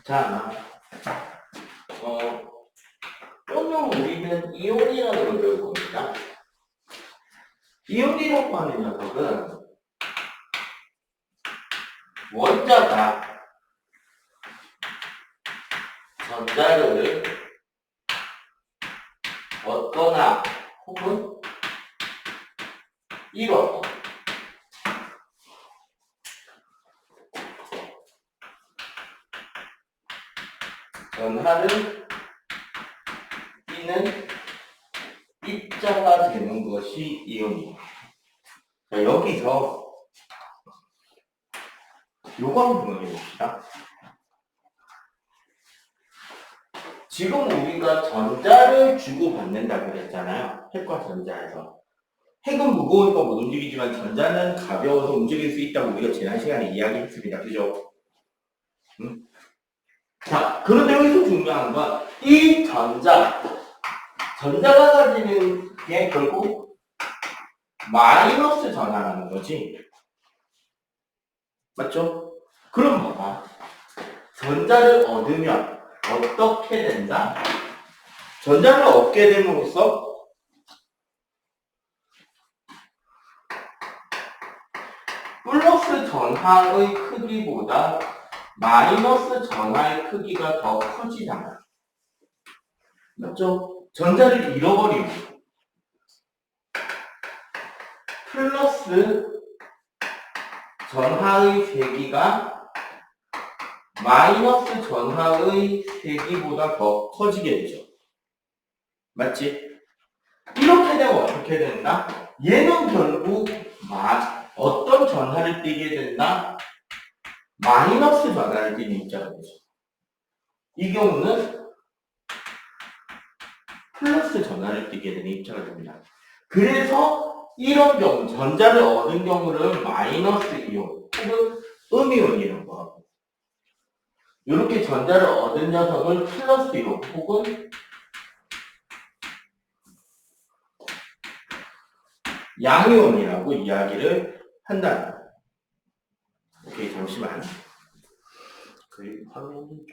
자, 오늘 우리는 이온이라는 걸 배울 겁니다. 이온이라고 하는 녀석은 원자가 전자를 얻거나 혹은 잃어서 전하를 띠는 입자가 되는 것이 이온입니다. 자, 여기서 요거 한번 해봅시다. 지금 우리가 전자를 주고받는다고 그랬잖아요. 핵과 전자에서. 핵은 무거우니까 못 움직이지만 전자는 가벼워서 움직일 수 있다고 우리가 지난 시간에 이야기했습니다. 그죠? 자, 그런데 여기서 중요한 건 이 전자가 가지는 게 결국 마이너스 전하라는 거지. 맞죠? 그럼 봐봐. 전자를 얻으면 어떻게 된다? 전자를 얻게 됨으로써 플러스 전하의 크기보다 마이너스 전하의 크기가 더 커지잖아. 맞죠? 전자를 잃어버리고 플러스 전하의 세기가 마이너스 전하의 세기보다 더 커지게 되죠. 맞지? 이렇게 되면 어떻게 된다? 얘는 결국 어떤 전하를 띠게 된다? 마이너스 전하를 띠는 입자가 되죠. 이 경우는 플러스 전하를 띠게 되는 입자가 됩니다. 그래서 이런 경우, 전자를 얻은 경우를 마이너스 이온 혹은 음이온이라고 하고, 이렇게 전자를 얻은 녀석을 플러스 이온 혹은 양이온이라고 이야기를 한다. 오케이, 잠시만. 그리고 화면이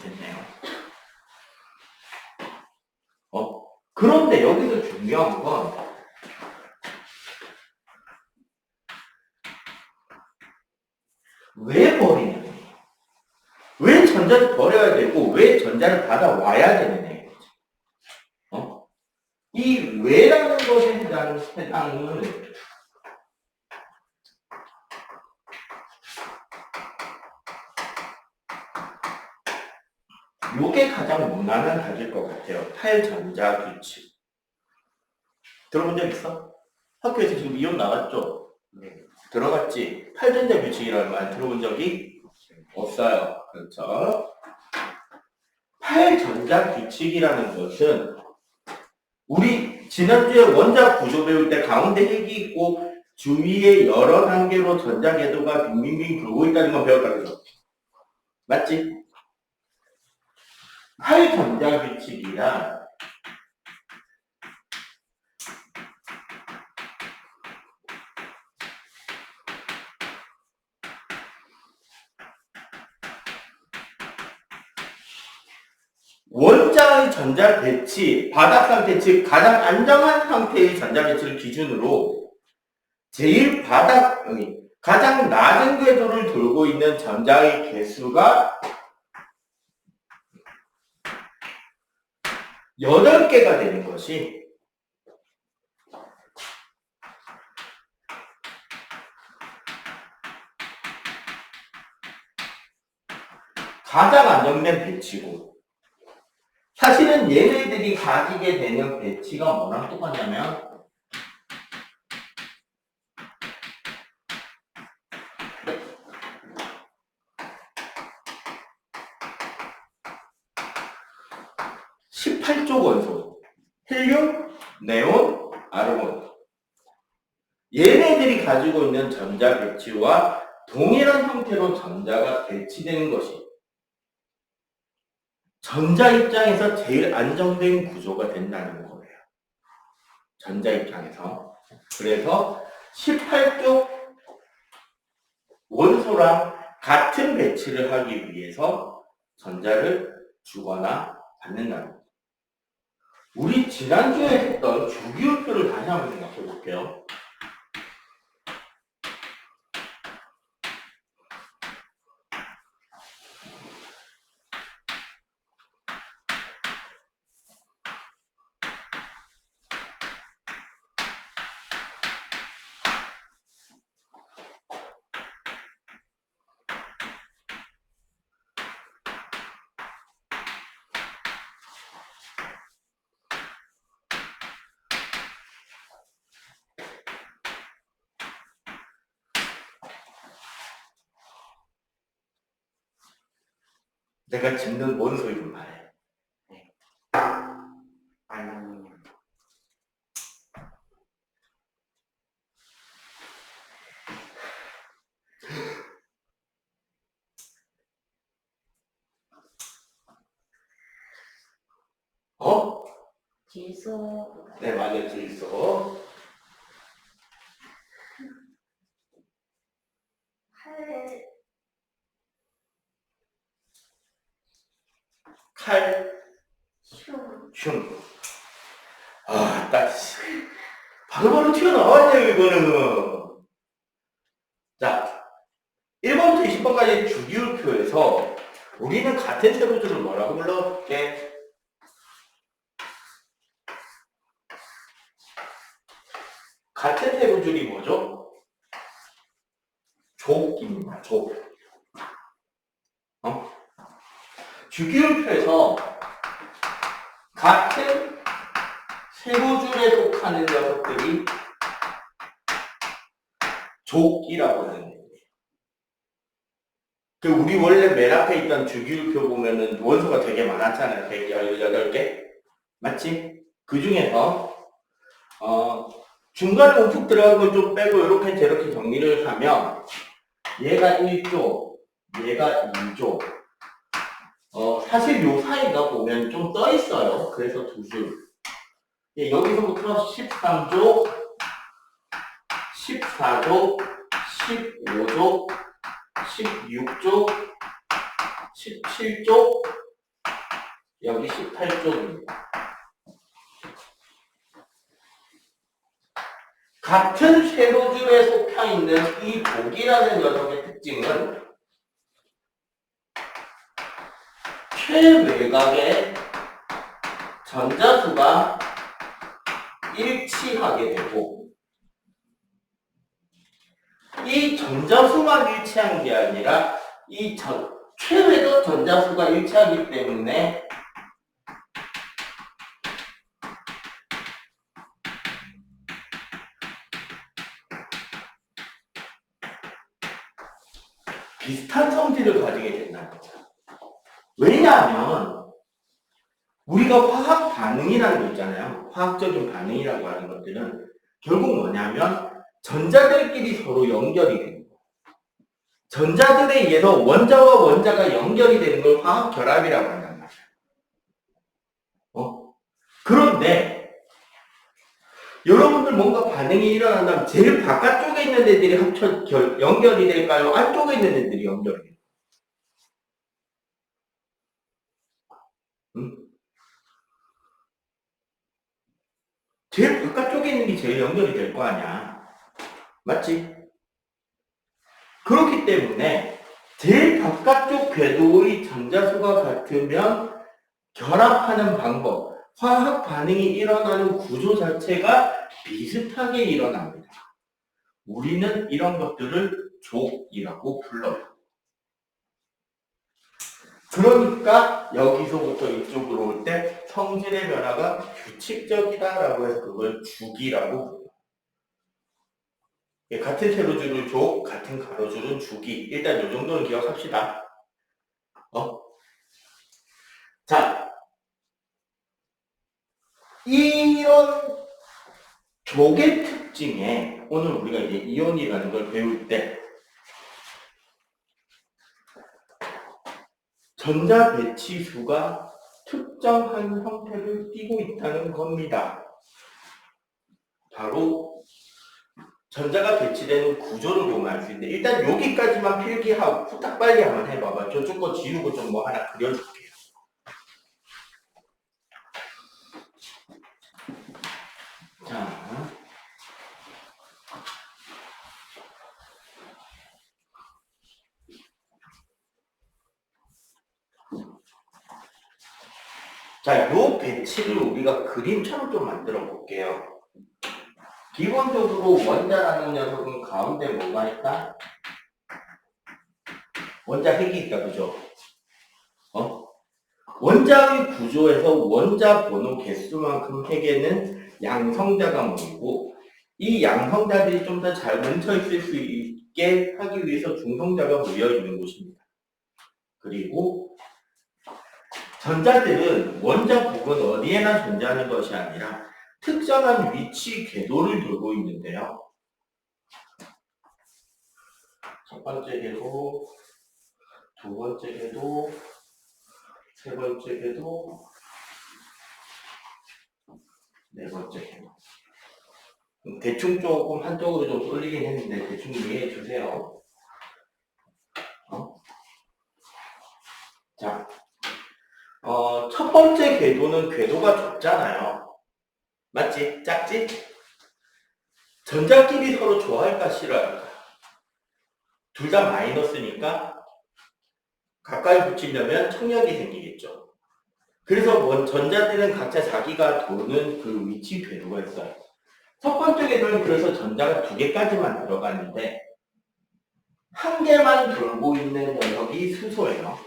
됐네요. 그런데 여기서 중요한 건 왜 버리냐? 왜 전자를 버려야 되고 왜 전자를 받아와야 되느냐? 이 왜라는 것에 해당은 요게 가장 문화는 가질 것 같아요. 탈전자 규칙. 들어본 적 있어? 학교에서 지금 이론 나갔죠? 네. 들어갔지? 탈전자 규칙이라는 말 들어본 적이 없어요. 그렇죠? 탈전자 규칙이라는 것은 우리 지난주에 원자 구조 배울 때 가운데 핵이 있고 주위에 여러 단계로 전자 궤도가 빙빙빙 돌고 있다는 거 배웠다 그죠? 맞지? 탈전자 규칙이란 원자의 전자 배치, 바닥 상태, 즉 가장 안정한 상태의 전자 배치를 기준으로 제일 바닥의 가장 낮은 궤도를 돌고 있는 전자의 개수가 8개가 되는 것이 가장 안정된 배치고, 사실은 얘네들이 가지게 되는 배치가 뭐랑 똑같냐면 (18조) 원소 헬륨, 네온, 아르곤, 얘네들이 가지고 있는 전자 배치와 동일한 형태로 전자가 배치되는 것이 전자 입장에서 제일 안정된 구조가 된다는 거예요. 전자 입장에서. 그래서 18쪽 원소랑 같은 배치를 하기 위해서 전자를 주거나 받는다는 거죠. 우리 지난주에 했던 주기율표를 다시 한번 생각해 볼게요. 내가 짓는 원소 이름 말해. 어? 질소. 네, 맞아요. 질소. 칼슘. 아, 딱 바로바로 튀어나왔네요, 이거는. 자, 1번부터 20번까지 주기율표에서 우리는 같은 세로줄을 뭐라고 불러볼게? 같은 세로줄이 뭐죠? 족입니다. 족. 주기율표에서 같은 세로줄에 속하는 녀석들이 족이라고 하는 거예요. 우리 원래 맨 앞에 있던 주기율표 보면은 원소가 되게 많았잖아요. 118개. 맞지? 그 중에서 중간에 움푹 들어간 걸 좀 빼고 이렇게 저렇게 정리를 하면 얘가 1조, 얘가 2조. 사실 요 사이가 보면 좀 떠 있어요. 그래서 두 줄. 예, 여기서부터 13조, 14조, 15조, 16조, 17조, 여기 18조입니다. 같은 세로줄에 속혀 있는 이 족이라는 녀석의 특징은 최외곽의 전자수가 일치하게 되고, 이 전자수만 일치한 게 아니라 이 최외곽 전자수가 일치하기 때문에 비슷한 성질을 가지게 된다는 거죠. 왜냐하면 우리가 화학 반응이라는 거 있잖아요. 화학적인 반응이라고 하는 것들은 결국 뭐냐면 전자들끼리 서로 연결이 되는 거예요. 전자들에 의해서 원자와 원자가 연결이 되는 걸 화학 결합이라고 한단 말이에요. 그런데 여러분들 뭔가 반응이 일어난다면 제일 바깥쪽에 있는 애들이 연결이 될까요? 안쪽에 있는 애들이 연결이 될까요? 제일 바깥쪽에 있는 게 제일 연결이 될 거 아니야. 맞지? 그렇기 때문에 제일 바깥쪽 궤도의 전자수가 같으면 결합하는 방법, 화학 반응이 일어나는 구조 자체가 비슷하게 일어납니다. 우리는 이런 것들을 족이라고 불러요. 그러니까 여기서부터 이쪽으로 올 때 성질의 변화가 규칙적이다라고 해서 그걸 주기라고 불러요. 같은 세로줄은 족, 같은 가로줄은 주기. 일단 이 정도는 기억합시다. 자, 이런 족의 특징에 오늘 우리가 이제 이온이라는 걸 배울 때 전자 배치수가 특정한 형태를 띠고 있다는 겁니다. 바로 전자가 배치되는 구조를 보면 알 수 있는데 일단 여기까지만 필기하고 후딱 빨리 한번 해봐봐. 저쪽 거 지우고 좀 뭐 하나 그려줄게요. 자, 자, 요 배치를 우리가 그림처럼 좀 만들어 볼게요. 기본적으로 원자라는 녀석은 가운데 뭐가 있다? 원자 핵이 있다, 그죠? 원자의 구조에서 원자 번호 개수만큼 핵에는 양성자가 모이고 이 양성자들이 좀 더 잘 뭉쳐 있을 수 있게 하기 위해서 중성자가 모여 있는 곳입니다. 그리고 전자들은 원자 부분 어디에나 존재하는 것이 아니라 특정한 위치 궤도를 돌고 있는데요. 첫 번째 궤도, 두 번째 궤도, 세 번째 궤도, 네 번째 궤도. 대충 조금 한쪽으로 좀 쏠리긴 했는데 대충 이해해 주세요. 자, 첫 번째 궤도는 궤도가 좁잖아요. 맞지? 작지? 전자끼리 서로 좋아할까 싫어할까? 둘 다 마이너스니까 가까이 붙이려면 청력이 생기겠죠. 그래서 전자들은 각자 자기가 도는 그 위치 궤도가 있어요. 첫 번째 궤도는 그래서 전자가 두 개까지만 들어가는데 한 개만 돌고 있는 녀석이 수소예요.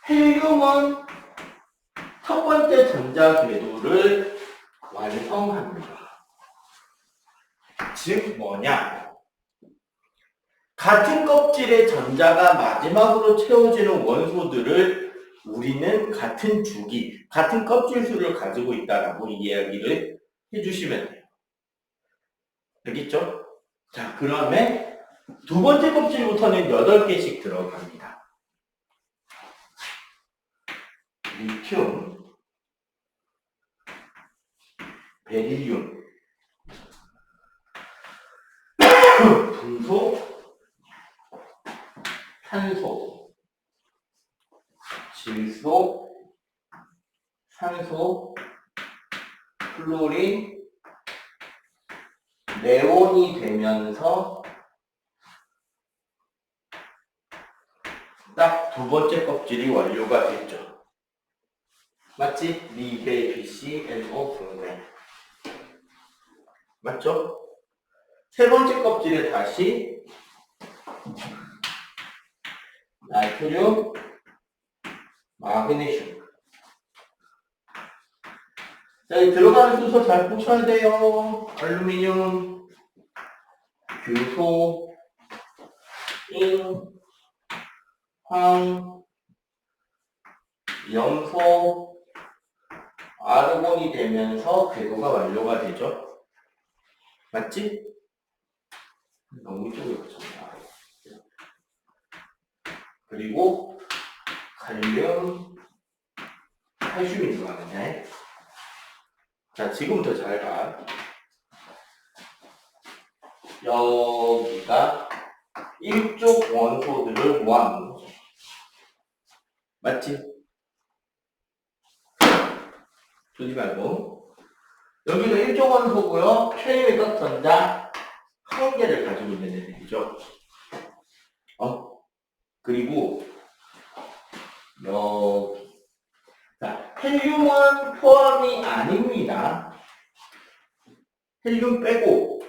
헬륨은 첫 번째 전자 궤도를 완성합니다. 즉 뭐냐? 같은 껍질의 전자가 마지막으로 채워지는 원소들을 우리는 같은 주기, 같은 껍질 수를 가지고 있다라고 이야기를 해주시면 돼요. 알겠죠? 자, 그러면 두 번째 껍질부터는 8개씩 들어갑니다. 리튬, 베릴륨, 금속, 탄소, 질소, 산소, 플로린, 네온이 되면서 딱 두 번째 껍질이 완료가 됐죠. 맞지? 리베, BC, NO, 분해. 맞죠? 세 번째 껍질에 다시 나트륨, 마그네슘. 자, 이 들어가는 순서 잘 보셔야 돼요. 알루미늄, 규소, 잉, 황, 염소, 아르곤이 되면서 궤도가 완료가 되죠. 맞지? 너무 이쪽에 붙였나. 그리고 칼륨, 칼슘이 들어가는데. 자, 지금부터 잘 봐. 여기가 일족 원소들을 모아놓은 거죠. 맞지? 조지 말고. 여기는 일족 원소고요. 최외각 전자 1개를 가지고 있는 애들이죠. 그리고 여기. 자, 헬륨은 포함이 아닙니다. 헬륨 빼고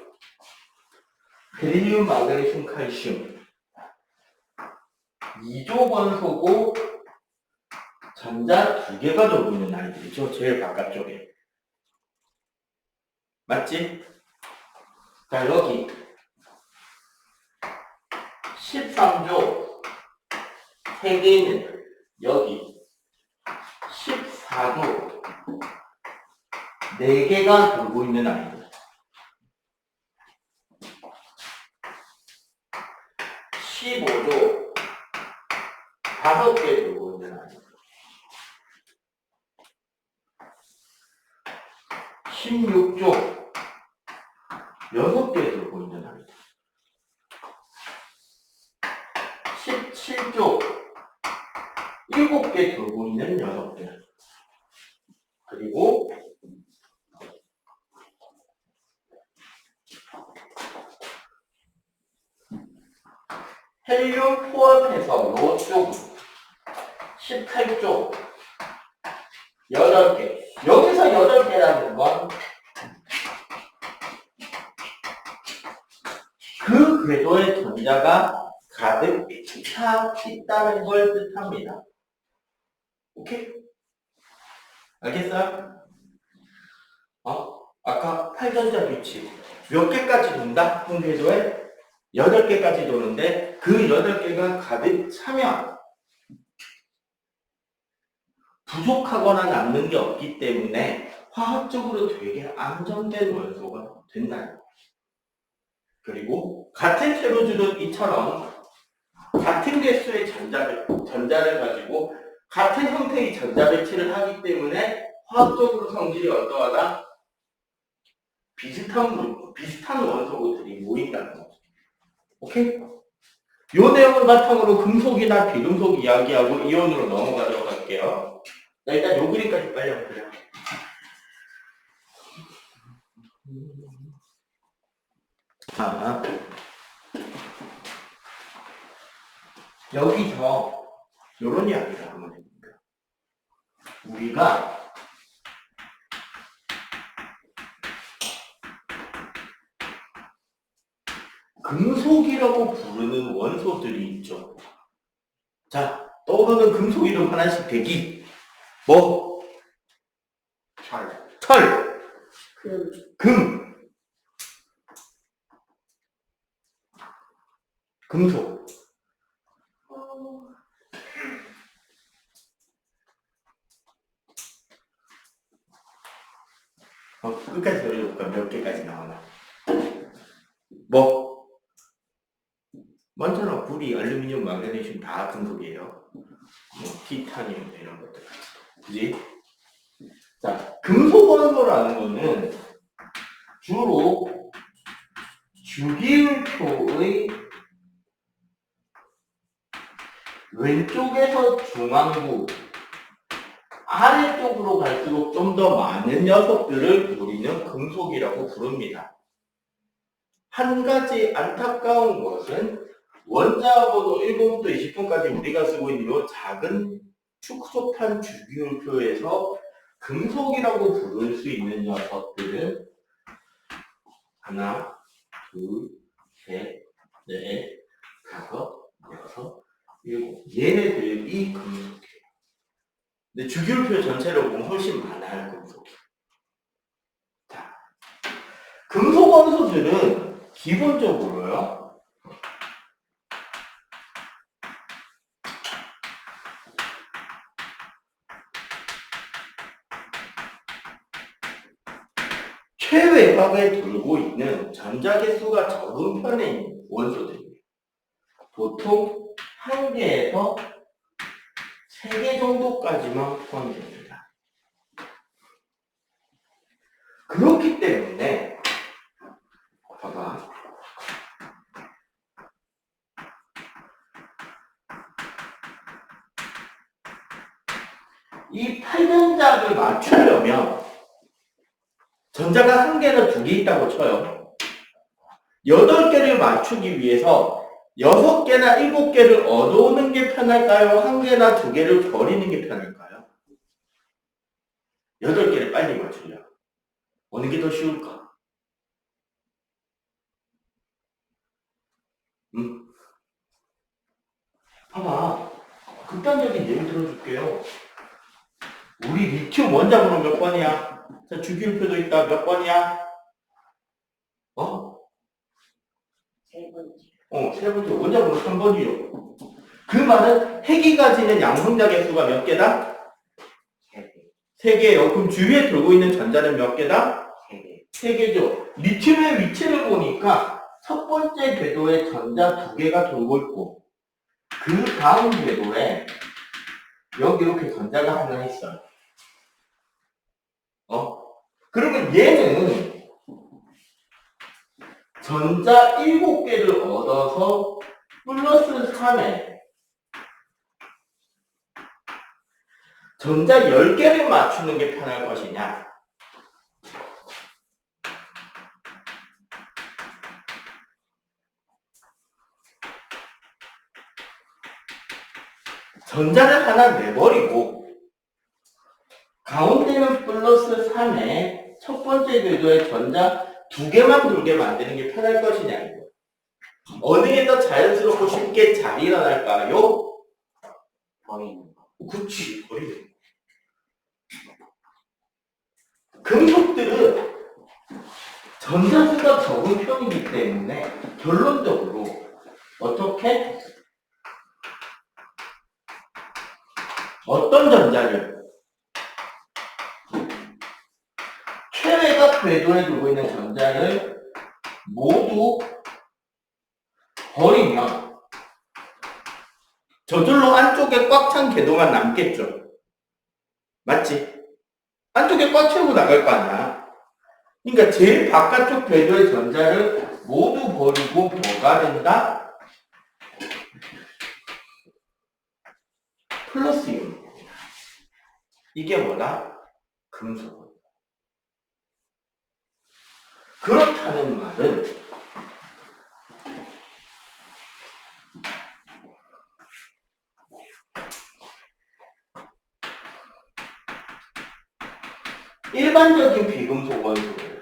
베릴륨, 마그네슘, 칼슘 2족 원소고 전자 2개가 돌고 있는 아이들이죠. 제일 바깥쪽에. 맞지? 자, 여기 13조 3개 있는 애들. 여기 14조 4개가 돌고 있는 아이들. 15조 5개 돌고 있는 아이들. 16쪽 6개 들고 있는 합니다. 17쪽 7개 들고 있는 6개. 그리고 헬륨 포함해서 이쪽 18쪽 8개. 여기서 8개라는 건 그 궤도의 전자가 가득 차 있다는 걸 뜻합니다. 오케이? 알겠어요? 아까 8전자 위치 몇 개까지 돈다? 한 궤도에 8개까지 도는데 그 8개가 가득 차면 부족하거나 남는 게 없기 때문에 화학적으로 되게 안정된 원소가 된다는 거예요. 그리고 같은 세로주도 이처럼 같은 개수의 전자를 가지고 같은 형태의 전자배치를 하기 때문에 화학적으로 성질이 어떠하다? 비슷한 원소들이 모인다는 거죠. 오케이? 요 내용을 바탕으로 금속이나 비금속 이야기하고 이온으로 넘어가도록 할게요. 자, 일단 요 그림까지 빨리 한번 그려. 자, 여기서 요런 이야기를 한번 해볼게요. 우리가 금속이라고 부르는 원소들이 있죠. 자, 떠오르는 금속 이름 하나씩 대기. 뭐? 철, 금, 금속. 끝까지 그려볼까? 몇 개까지 나오나? 뭐? 많잖아. 구리, 알루미늄, 마그네슘 다 금속이에요. 뭐, 티타늄 이런 것들. 그지? 자, 금속 원소라는 거는 주로 주기율표의 왼쪽에서 중앙부 아래쪽으로 갈수록 좀 더 많은 녀석들을 우리는 금속이라고 부릅니다. 한 가지 안타까운 것은 원자번호 1번부터 20번까지 우리가 쓰고 있는 이 작은 축소판 주기율표에서 금속이라고 부를 수 있는 녀석들은 하나, 둘, 셋, 넷, 다섯, 여섯, 일곱. 얘네들이 금속이에요. 근데 주기율표 전체를 보면 훨씬 많아요, 금속이. 자, 금속 원소들은 기본적으로요. 최외곽에 돌고 있는 전자개수가 적은 편에 있는 원소들입니다. 보통 1개에서 3개 정도까지만 포함됩니다. 그렇기 때문에 봐봐. 이 8전자를 맞추려면 전자가 1개나 2개 있다고 쳐요. 8개를 맞추기 위해서 6개나 7개를 얻어오는 게 편할까요? 1개나 2개를 버리는 게 편할까요? 8개를 빨리 맞추려. 어느 게 더 쉬울까? 봐봐. 극단적인 예를 들어줄게요. 우리 리튬 원자번호 몇 번이야? 자, 주기율표도 있다. 몇 번이야? 세 번째. 세 번째. 원자번호 3번이요. 그 말은 핵이 가지는 양성자 개수가 몇 개다? 3개예요. 그럼 주위에 돌고 있는 전자는 몇 개다? 3개죠. 리튬의 위치를 보니까 첫 번째 궤도에 전자 2개가 돌고 있고 그 다음 궤도에 여기 이렇게 전자가 하나 있어요. 그러면 얘는 전자 7개를 얻어서 플러스 3에 전자 10개를 맞추는 게 편할 것이냐? 전자를 하나 내버리고 가운데는 플러스 3에 첫 번째 궤도에 전자 2개만 돌게 만드는 게 편할 것이냐 이거. 어느 게 더 자연스럽고 쉽게 잘 일어날까요? 버리는 거. 그치, 버리는 거. 금속들은 전자수가 적은 편이기 때문에 결론적으로 어떻게? 어떤 전자를 최외각 궤도에 두고 있는 전자를 모두 버리면 저절로 안쪽에 꽉 찬 궤도만 남겠죠. 맞지? 안쪽에 꽉 채우고 나갈 거 아니야. 그러니까 제일 바깥쪽 궤도의 전자를 모두 버리고 뭐가 된다? 플러스 이온. 이게 뭐다? 금속. 그렇다는 말은 일반적인 비금속 원소를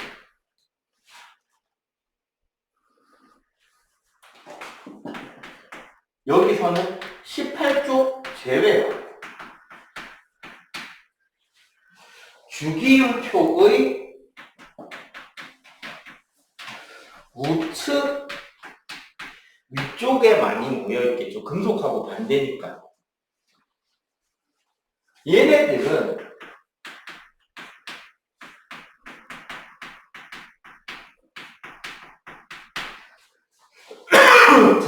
여기서는 18쪽 제외로 주기율촉의 우측 위쪽에 많이 모여있겠죠. 금속하고 반대니까. 얘네들은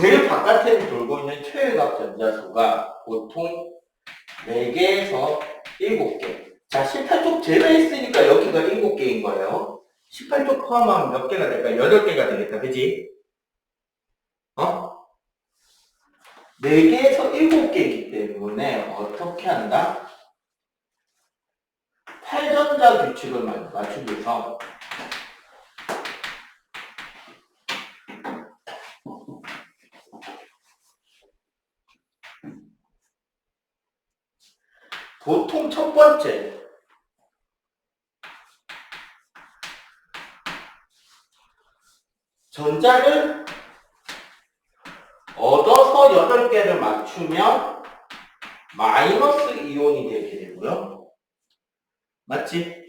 제일 바깥에 돌고 있는 최외각 전자수가 보통 4개에서 7개. 자, 18쪽 제외했으니까 여기가 7개인 거예요. 18쪽 포함하면 몇 개가 될까? 8개가 되겠다. 그지? 어? 4개에서 7개이기 때문에 어떻게 한다? 8전자 규칙을 맞추기 위해서 보통 첫 번째 전자를 얻어서 8개를 맞추면 마이너스 이온이 되게 되고요. 맞지?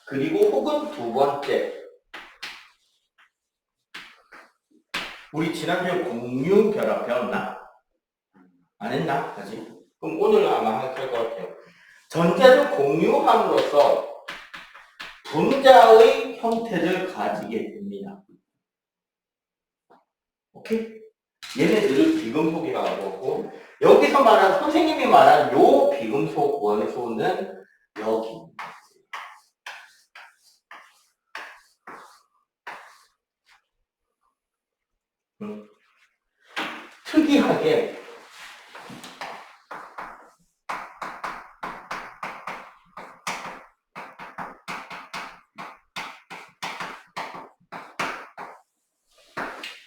그리고 혹은 두 번째 우리 지난주에 공유 결합 배웠나? 안 했나? 아직? 그럼 오늘 아마 할 것 같아요. 전자를 공유함으로써 분자의 형태를 가지게 됩니다. 오케이? 얘네들을 비금속이라고 하고 여기서 말한 선생님이 말한 요 비금속 원소는 여기. 특이하게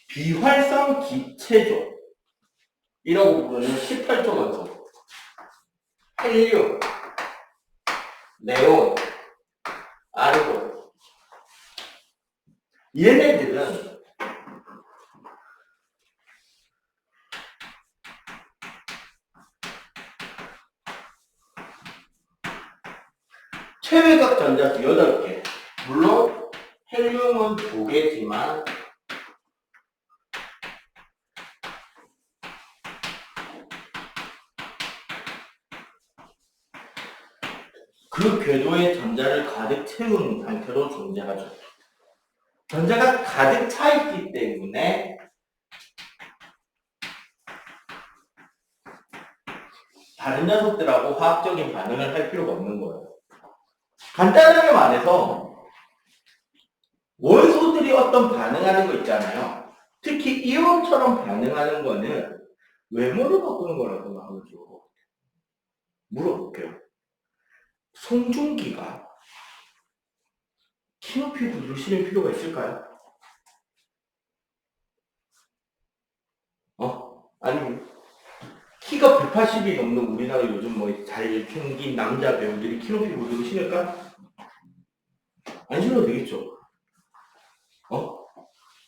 비활성 기체조 이라고 부르는 18조 원소 헬륨, 네온, 아르곤 얘네들은 최외각 전자수 8개 물론 헬륨은 2개지만 그 궤도에 전자를 가득 채운 상태로 존재하죠. 전자가 가득 차 있기 때문에 다른 녀석들하고 화학적인 반응을 할 필요가 없는 거예요. 간단하게 말해서 원소들이 어떤 반응하는 거 있잖아요. 특히 이온처럼 반응하는 거는 외모를 바꾸는 거라고 생각하면 좋을 것 같아요. 물어볼게요. 송중기가 키높이 구두를 신을 필요가 있을까요? 아니, 키가 180이 넘는 우리나라 요즘 뭐 잘생긴 남자 배우들이 키높이 구두를 신을까? 안 신어도 되겠죠?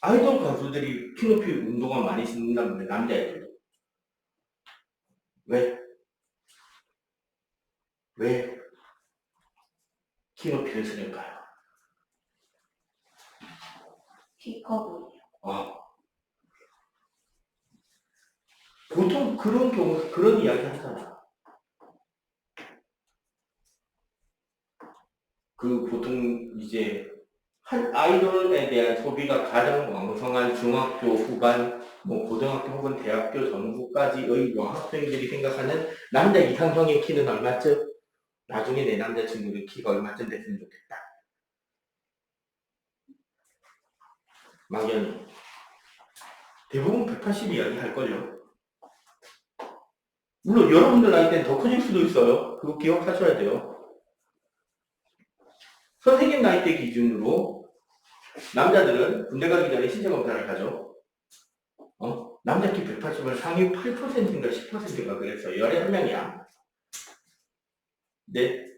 아이돌 가수들이 키높이 운동화 많이 신는다면 왜 남자애들? 왜? 왜 키높이를 신을까요? 키 커 보이려. 보통 그런 경우, 그런 이야기 하잖아. 보통 이제, 한 아이돌에 대한 소비가 가장 왕성한 중학교 후반, 고등학교 혹은 대학교 전후까지의 여학생들이 생각하는 남자 이상형의 키는 얼마쯤? 나중에 내 남자친구는 키가 얼마쯤 됐으면 좋겠다. 막연히. 대부분 180 이야기 할걸요. 물론 여러분들 나이 때는 더 커질 수도 있어요. 그거 기억하셔야 돼요. 선생님 나이대 기준으로 남자들은 군대 가기 전에 신체 검사를 하죠. 남자 키 180은 상위 8%인가 10%인가 그랬어요. 열에 한 명이야. 네.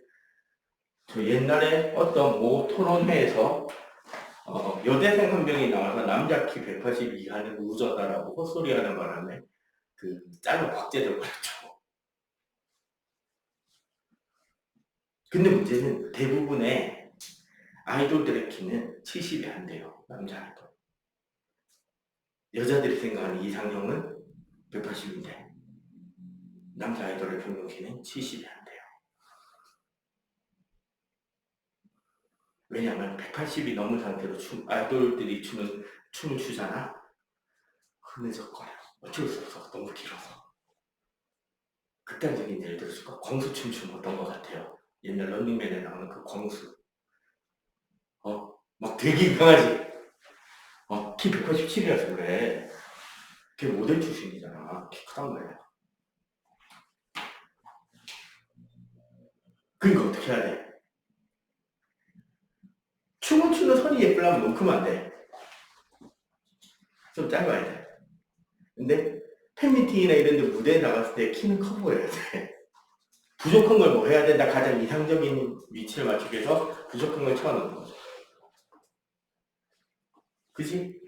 저 옛날에 어떤 모 토론회에서 여대생 한 명이 나와서 남자 키 180 이하는 루저다라고 헛소리 하는 바람에 짤로 박제돼 버렸죠. 근데 문제는 대부분의 아이돌들의 키는 70이 안 돼요. 남자 아이돌. 여자들이 생각하는 이상형은 180인데 남자 아이돌의 평균 키는 70이 안 돼요. 왜냐하면 180이 넘은 상태로 아이돌들이 추는 춤을 추잖아. 흐느적거려. 어쩔 수 없어. 너무 길어서. 극단적인 예를 들어줄까? 광수춤 춤 어떤 것 같아요? 옛날 런닝맨에 나오는 그 광수. 막 되게 강하지? 키 187이라서 그래. 걔 모델 출신이잖아. 키 크단 말이야. 그러니까 어떻게 해야 돼? 춤을 추는 선이 예쁘려면 너무 크면 안 돼. 좀 짧아야 돼. 근데 팬미팅이나 이런 데 무대에 나갔을 때 키는 커 보여야 돼. 부족한 걸 뭐 해야 된다. 가장 이상적인 위치를 맞추기 위해서 부족한 걸 채워넣는 거죠. 그지?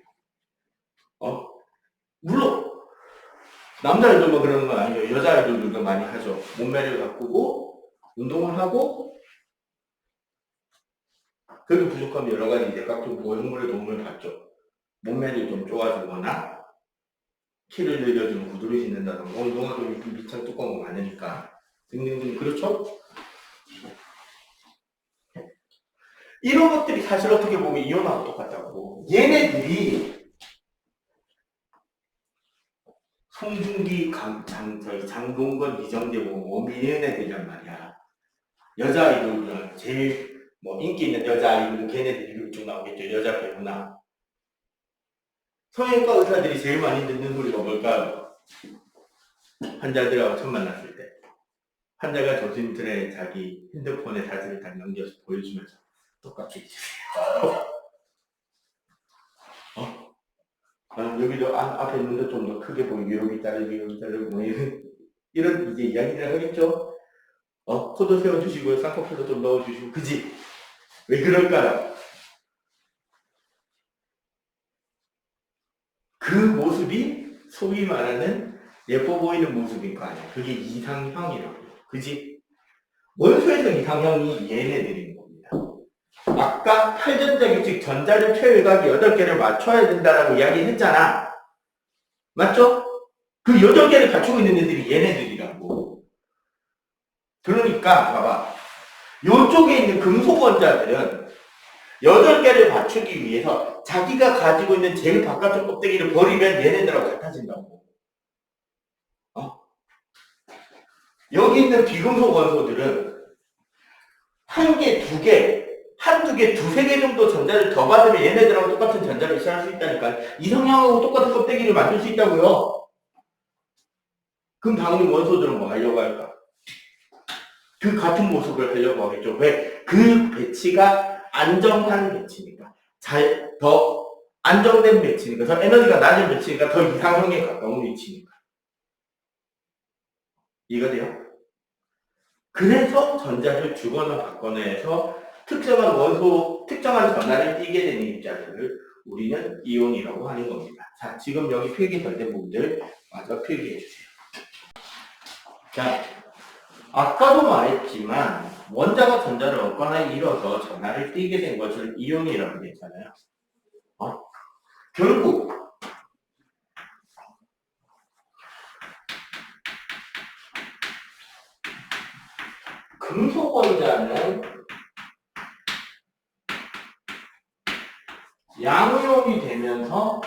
물론 남자 아이돌만 그러는 건 아니죠. 여자 아이돌들도 많이 하죠. 몸매를 가꾸고 운동을 하고 그래도 부족하면 여러 가지 이제 각종 모형물의 도움을 받죠. 몸매를 좀 좋아지거나 키를 늘려주는 구두를 신는다던가 운동화도 밑창 두꺼운 거 많으니까 등등등. 그렇죠? 이런 것들이 사실 어떻게 보면 이혼하고 똑같다고. 얘네들이 송중기, 장동건, 이정재, 이런 애들이란 말이야. 여자 아이돌은 제일 인기 있는 여자 아이돌은 걔네들이 쭉 나오겠죠. 여자 배우나. 성형외과 의사들이 제일 많이 듣는 소리가 뭘까요? 환자들하고 처음 만났을 때. 환자가 조심스레 자기 핸드폰에 사진을 딱 넘겨서 보여주면서 똑같이 해주세요. 여기도 앞에 눈도 좀 더 크게 보이고 여기 자르고 이런 이제 이야기를 하겠죠. 코도 세워주시고요. 쌍꺼풀도 좀 넣어주시고. 그지? 왜 그럴까요? 그 모습이 소위 말하는 예뻐 보이는 모습인 거 아니야. 그게 이상형이라고. 그지? 원소에서 이상형이 얘네들인 겁니다. 아까 탈전자 규칙 전자를 최외곽 8개를 맞춰야 된다라고 이야기했잖아. 맞죠? 그 8개를 갖추고 있는 애들이 얘네들이라고. 그러니까 봐봐. 요쪽에 있는 금속 원자들은 8개를 맞추기 위해서 자기가 가지고 있는 제일 바깥쪽 껍데기를 버리면 얘네들하고 같아진다고. 여기 있는 비금속 원소들은 1개, 2개, 한두 개, 두세 개 정도 전자를 더 받으면 얘네들하고 똑같은 전자를 시할 수 있다니까. 이성향하고 똑같은 껍데기를 만들 수 있다고요. 그럼 당연히 원소들은 뭐 하려고 할까? 그 같은 모습을 하려고 하겠죠. 왜? 그 배치가 안정한 배치니까. 더 안정된 배치니까. 더 에너지가 낮은 배치니까 더 이상형에 가까운 위치니까. 이해가 돼요? 그래서 전자를 주거나 받거나 해서 특정한 원소, 특정한 전하를 띠게 되는 입자들을 우리는 이온이라고 하는 겁니다. 자, 지금 여기 필기될 때 부분들 마저 필기해 주세요. 자, 아까도 말했지만 원자가 전자를 얻거나 잃어서 전하를 띠게 된 것을 이온이라고 했잖아요. 결국 금속 원자는 양이온이 되면서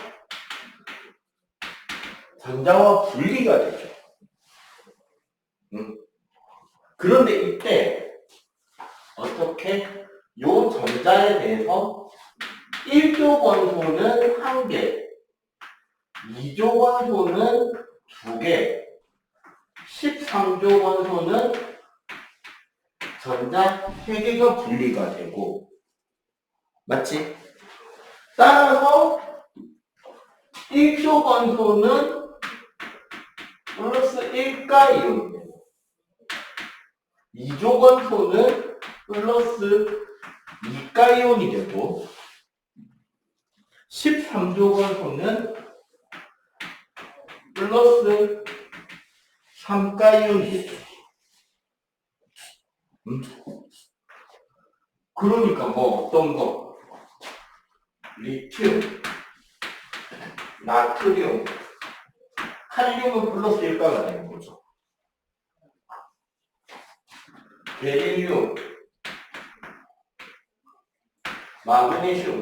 전자와 분리가 되죠. 그런데 이때 어떻게 요 전자에 대해서 1조 원소는 1개, 2조 원소는 2개, 13조 원소는 전자 3개가 분리가 되고, 맞지? 따라서 1조 원소는 플러스 1가 이온이 되고, 2조 원소는 플러스 2가 이온이 되고, 13조 원소는 플러스 3가 이온이 되죠. 그러니까 뭐 어떤 거? 리튬, 나트륨, 칼륨은 플러스 1가가 되는 거죠. 베릴륨, 마그네슘,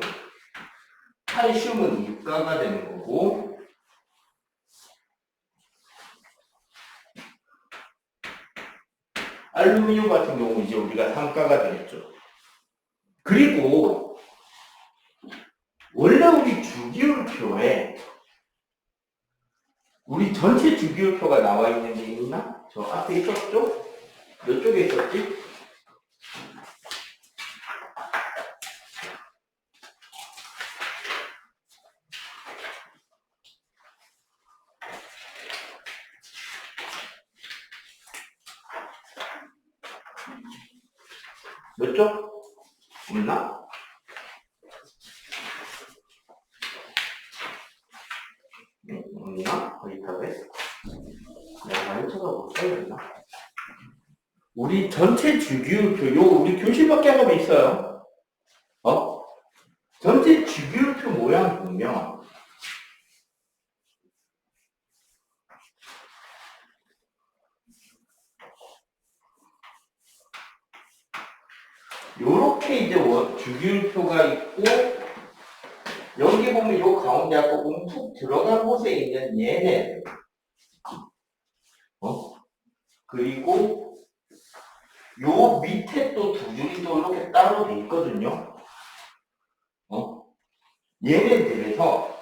칼슘은 2가가 되는 거고, 알루미늄 같은 경우 이제 우리가 3가가 되겠죠. 그리고 원래 우리 주기율표에 우리 전체 주기율표가 나와 있는 게 있나? 저 앞에 있었죠? 몇 쪽에 있었지? 몇 쪽? 없나? 없나? 거기 있다고 했어. 내가 많이 찾아못 써야겠나? 우리 전체 주기율표, 요 우리 교실밖에 안 가면 있어요. 전체 주기율표 모양 보면 요렇게 이제 주기율표가 있고, 여기 보면 요 가운데 아까 움푹 들어간 곳에 있는 얘네, 그리고 요 밑에 또 두 줄이 또 이렇게 따로 돼 있거든요. 얘네들에서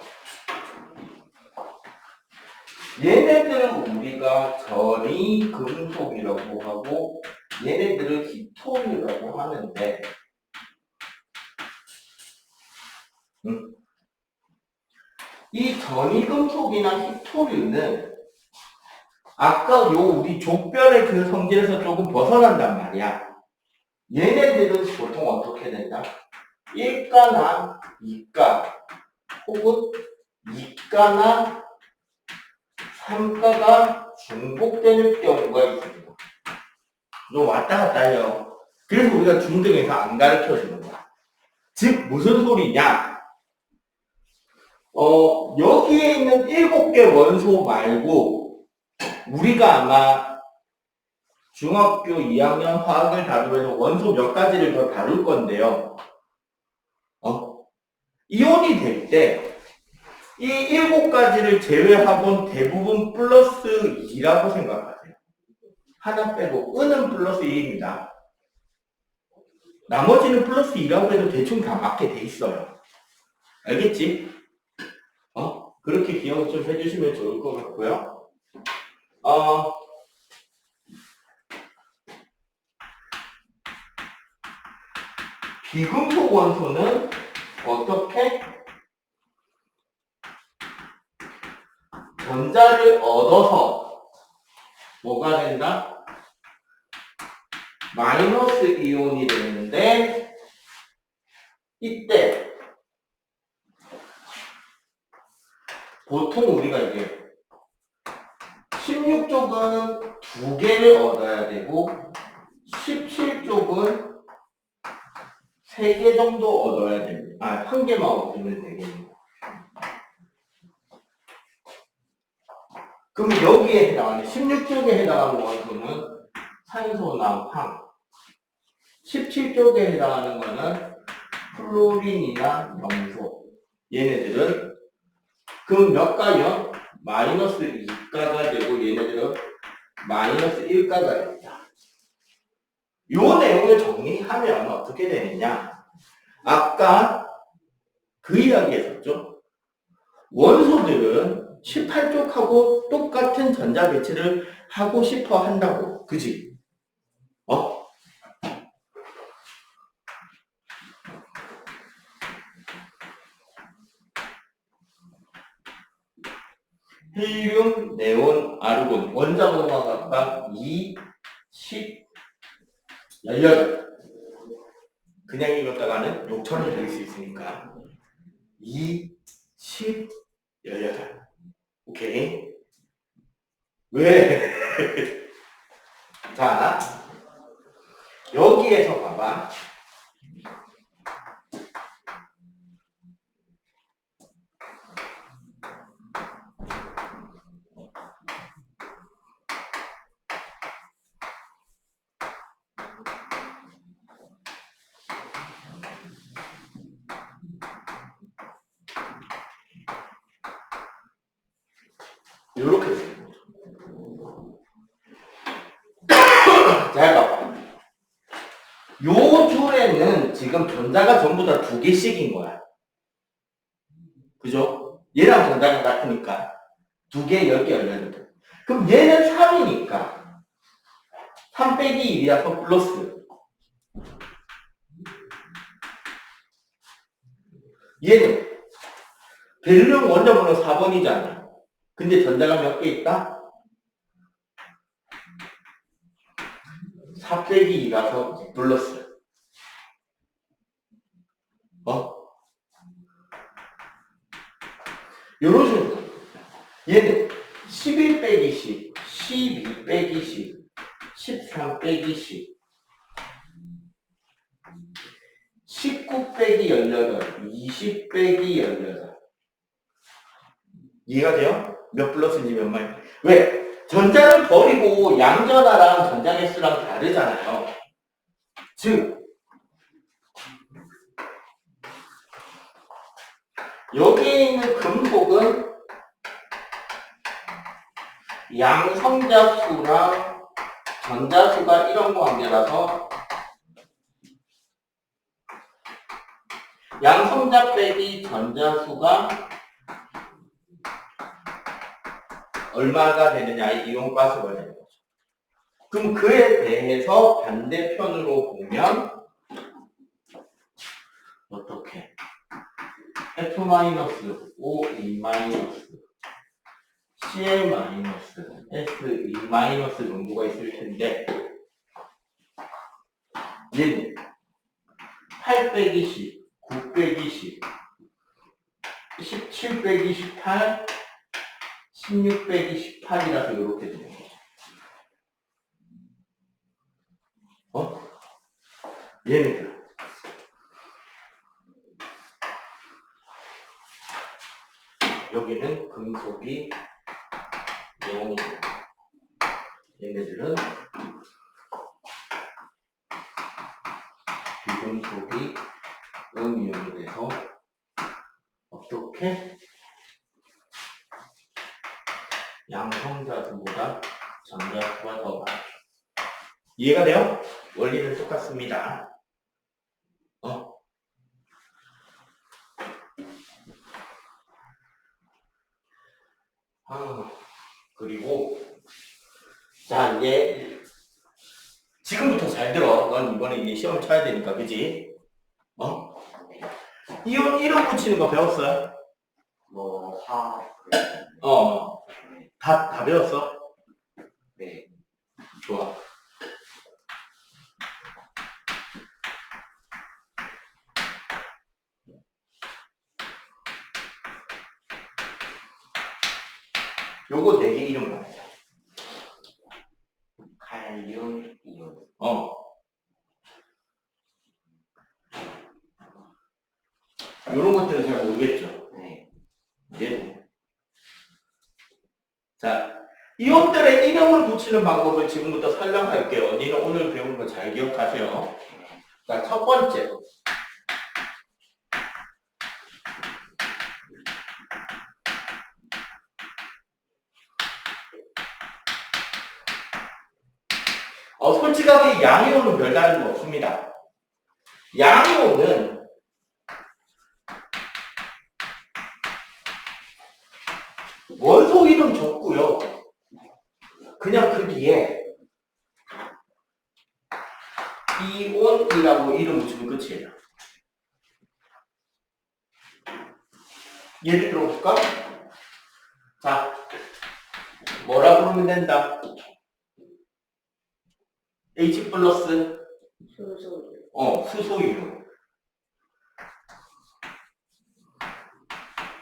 얘네들은 우리가 전이 금속이라고 하고 얘네들은 히토류라고 하는데, 이 전이금속이나 히토류는 아까 요 우리 족별의 그 성질에서 조금 벗어난단 말이야. 얘네들은 보통 어떻게 된다? 1가나 2가 혹은 2가나 3가가 중복되는 경우가 있습니다. 좀 왔다 갔다 해요. 그래서 우리가 중등에서 안 가르쳐 주는 거야. 즉 무슨 소리냐? 여기에 있는 7개 원소 말고 우리가 아마 중학교 2학년 화학을 다루면서 원소 몇 가지를 더 다룰 건데요. 이온이 될 때 이 7가지를 제외하고는 대부분 플러스 2라고 생각하세요. 하나 빼고 은은 플러스 2입니다. 나머지는 플러스 2라고 해도 대충 다 맞게 돼 있어요. 알겠지? 그렇게 기억 좀 해주시면 좋을 것 같고요. 비금속 원소는 어떻게 전자를 얻어서 뭐가 된다? 마이너스 이온이 되는데 이때 보통 우리가 이제 16쪽은 2개를 얻어야 되고 17쪽은 3개 정도 얻어야 됩니다. 1개만 얻으면 되겠네요. 그럼 여기에 해당하는 16쪽에 해당하는 원소는 산소나 황, 17쪽에 해당하는 거는 플로린이나 염소. 얘네들은 그럼 몇 가요? 마이너스 2가가 되고 얘네들은 마이너스 1가가 됩니다. 요 내용을 정리하면 어떻게 되느냐? 아까 그 이야기 했었죠? 원소들은 18쪽하고 똑같은 전자 배치를 하고 싶어 한다고. 그지? 헬륨, 네온, 아르곤. 원자 번호가 각각 2, 10, 18. 그냥 읽었다가는 욕처럼 들릴 수 있으니까. 2, 10, 18. 오케이. 왜? 자, 여기에서 봐봐. 요렇게 되는 거죠. 잘 봐봐. 요 줄에는 지금 전자가 전부 다 2개씩인 거야. 그죠? 얘랑 전자가 같으니까 2개, 10개, 18개. 그럼 얘는 3이니까 3 빼기 1이라서 플러스. 얘는 베를륨 원자 번호 4번이잖아. 근데 전자가 몇 개 있다? 4 빼기 2라서 플러스. 요런 식으로. 얘는 11 빼기 10, 12 빼기 10, 13 빼기 10, 19 빼기 18, 20 빼기 18. 이해가 돼요? 몇 플러스인지 몇 마이너스. 왜? 전자를 버리고 양전하랑 전자 개수랑 다르잖아요. 즉, 여기에 있는 금속은 양성자수랑 전자수가 이런 관계라서 양성자 빼기 전자수가 얼마가 되느냐의 이온가스가 되는 거죠. 그럼 그에 대해서 반대편으로 보면 어떻게? F-O2- Cl-Se- 정도가 있을 텐데 얘는 8 빼기 10, 9 빼기 10, 17 빼기 18, 16 빼기 18이라서 이렇게 되는 거죠. 얘는 여기는 금속이 네온이고 얘네들은 비금속이 음이온이 돼서 어떻게 양성자수보다 전자수가 더 많아요. 이해가 돼요? 원리는 똑같습니다. 그리고 자 이제 지금부터 잘 들어. 넌 이번에 이제 시험 쳐야 되니까, 그지? 이온 이름 붙이는 거 배웠어요? 다 배웠어? 네. 좋아. 요거 4개 이름 말이야. 칼륨 이온. 요런 것들은 잘 모르겠죠? 네. 예. 자, 이온들의 이름을 붙이는 방법을 지금부터 설명할게요. 니는 오늘 배운 거 잘 기억하세요. 자, 첫 번째. 솔직하게 양이온은 별다른 거 없습니다. 양이온은 원소 이름 적고요. 그냥 그 뒤에 이온이라고 이름 붙이면 끝이에요. 예를 들어볼까? 자, 뭐라 부르면 된다? H 플러스 수소. 수소이온.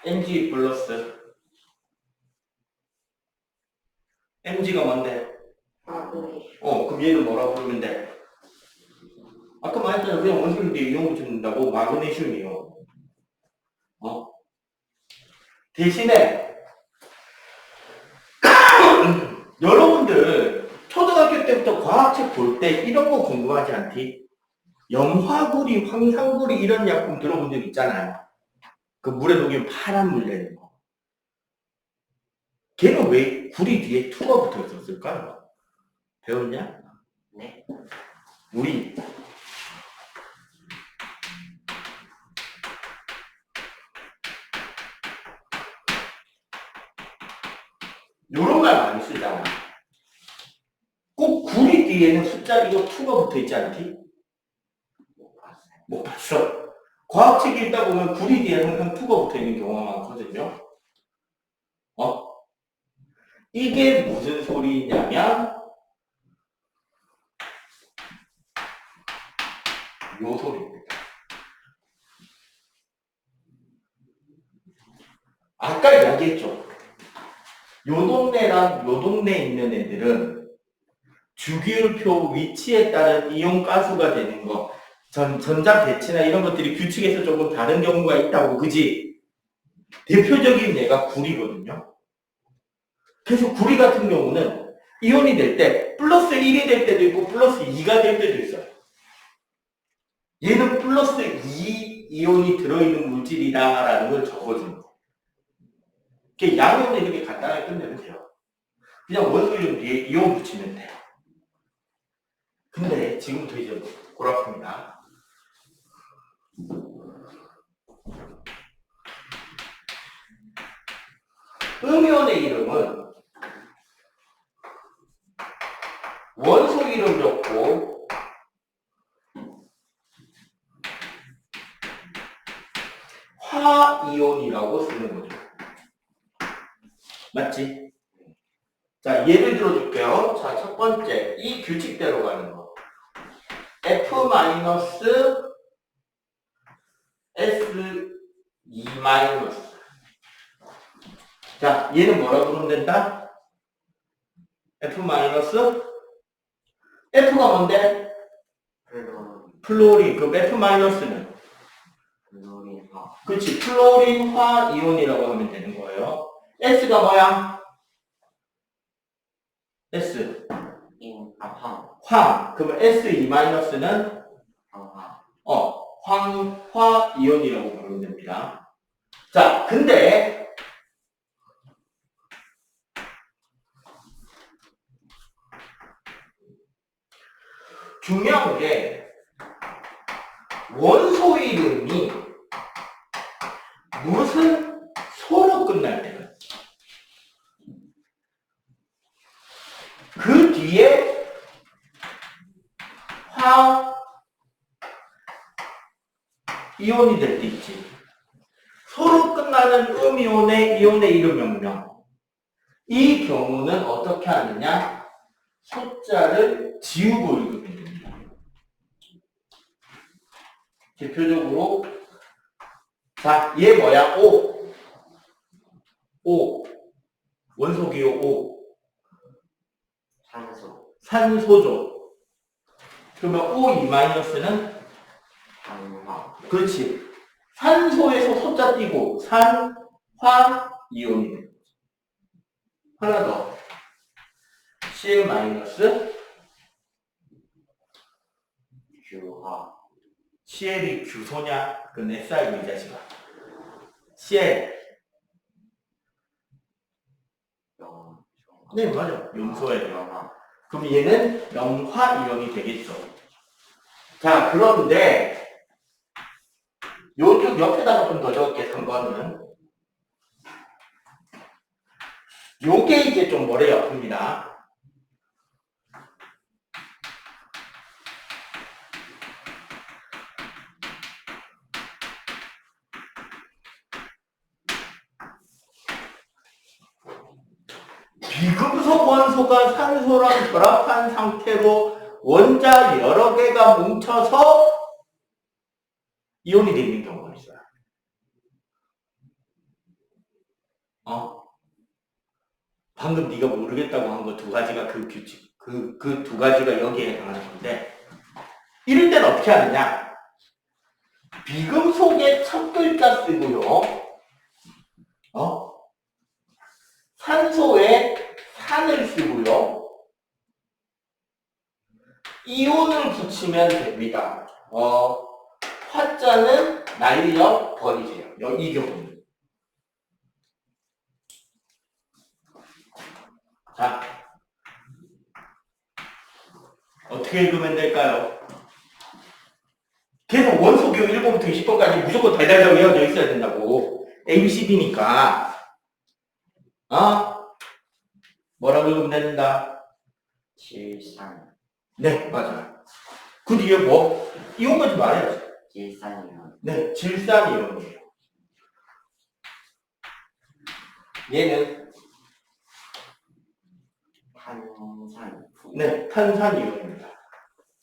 Mg 플러스 Mg가 뭔데? 그럼 얘는 뭐라고 부르면 돼? 아까 말했잖아. 그냥 원소인 뒤에 이온 붙인다고 마그네슘 이온. 대신에 여러분들 초등학교 때부터 과학책 볼 때 이런 거 궁금하지 않디? 염화구리, 황산구리 이런 약품 들어본 적 있잖아요. 그 물에 녹이면 파란 물 내는 거. 걔는 왜 구리 뒤에 투가 붙어 있었을까요? 배웠냐? 네. 우리 요런 말 많이 쓰잖아. 꼭 구리 뒤에는 숫자 이거 투가 붙어 있지 않디? 못 봤어요. 못 봤어. 과학책 읽다 보면 구리 뒤에 항상 투가 붙어 있는 경우가 많거든요. 이게 무슨 소리냐면 요 소리입니다. 아까 이야기했죠. 요 동네랑 요 동네에 있는 애들은 주기율표 위치에 따른 이온 가수가 되는 거, 전자 배치나 이런 것들이 규칙에서 조금 다른 경우가 있다고, 그지? 대표적인 예가 구리거든요. 그래서 구리 같은 경우는 이온이 될 때 플러스 1이 될 때도 있고 플러스 2가 될 때도 있어요. 얘는 플러스 2 이온이 들어있는 물질이다라는 걸 적어주는 거예요. 양이온은 이렇게 간단하게 끝내면 돼요. 그냥 원소 이름 뒤에 이온 붙이면 돼요. 근데 지금부터 이제 골아픕니다. 음이온의 이름은 원소 이름 적고 화이온이라고 쓰는 거죠. 맞지? 자, 예를 들어줄게요. 자, 첫 번째. 이 규칙대로 가는 거. F- S2-. 자, 얘는 뭐라고 부르면 된다? F-? F가 뭔데? 플로린. 그럼 F-는? 플로린화. 그렇지. 플로린화 이온이라고 하면 되는 거예요. S가 뭐야? S. 황. 그러면 Se-는? 황화 이온이라고 부르면 됩니다. 자, 근데 중요한 게 원소 이름이 무슨 소로 끝날 때는 이온이 될 때 있지. 서로 끝나는 음이온의 이온의 이름 명령. 이 경우는 어떻게 하느냐? 숫자를 지우고 읽으면 됩니다. 대표적으로 자, 얘 뭐야? O. O. 원소기호 O. 산소, 산소죠. 그러면 O2-는 산화, 그렇지. 산소에서 소자 띄고 산화 이온이 돼요. 하나 더. Cl 마이너스 규화, Cl이 규소냐? 그건 SI고 이 자식아. Cl. 영, 네, 맞아. 용소예요. 영화, 그럼 얘는 염화 이온이 되겠죠. 자, 그런데 요쪽 옆에다가 좀 더 적을게, 3번은. 요게 이제 좀 머리 아픕니다. 비금속 원소가 산소랑 결합한 상태로 원자 여러 개가 뭉쳐서 이온이 되는 경우가 있어요. 방금 네가 모르겠다고 한 거 두 가지가 그 규칙, 그 두 가지가 여기에 해당하는 건데, 이럴 땐 어떻게 하느냐? 비금속의 첫 글자 쓰고요. 산소에 산을 쓰고요. 이온을 붙이면 됩니다. 화자는 날려 버리세요. 이 경우는. 자, 어떻게 읽으면 될까요? 계속 원소기호 1번부터 20번까지 무조건 달달달 외워져 있어야 된다고. ABCD니까. 뭐라고 읽으면 된다? 질산, 네, 맞아요. 근데 이게 뭐? 이온만 좀 말해야지. 질산이온, 네, 질산이온이에요. 얘는 탄산, 네, 탄산이온입니다.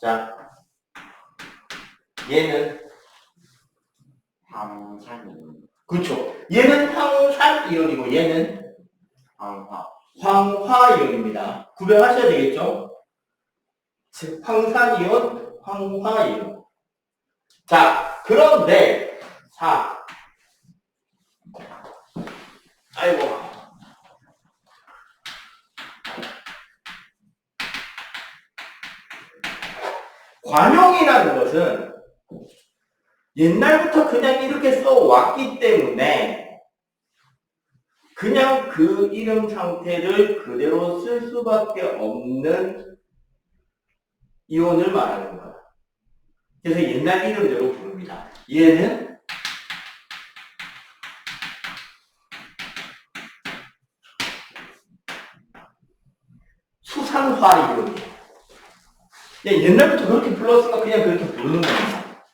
자, 얘는 황산이온, 그렇죠. 얘는 황산이온이고 얘는 황화, 황화이온입니다. 구별하셔야 되겠죠? 즉 황산이온, 황화이온. 자, 그런데 아이고. 관용이라는 것은 옛날부터 그냥 이렇게 써왔기 때문에 그냥 그 이름 상태를 그대로 쓸 수밖에 없는 이온을 말하는 거야. 그래서 옛날 이름대로 부릅니다. 얘는 수산화 이온이에요. 옛날부터 그렇게 불렀으니까 그냥 그렇게 부르는 겁니다.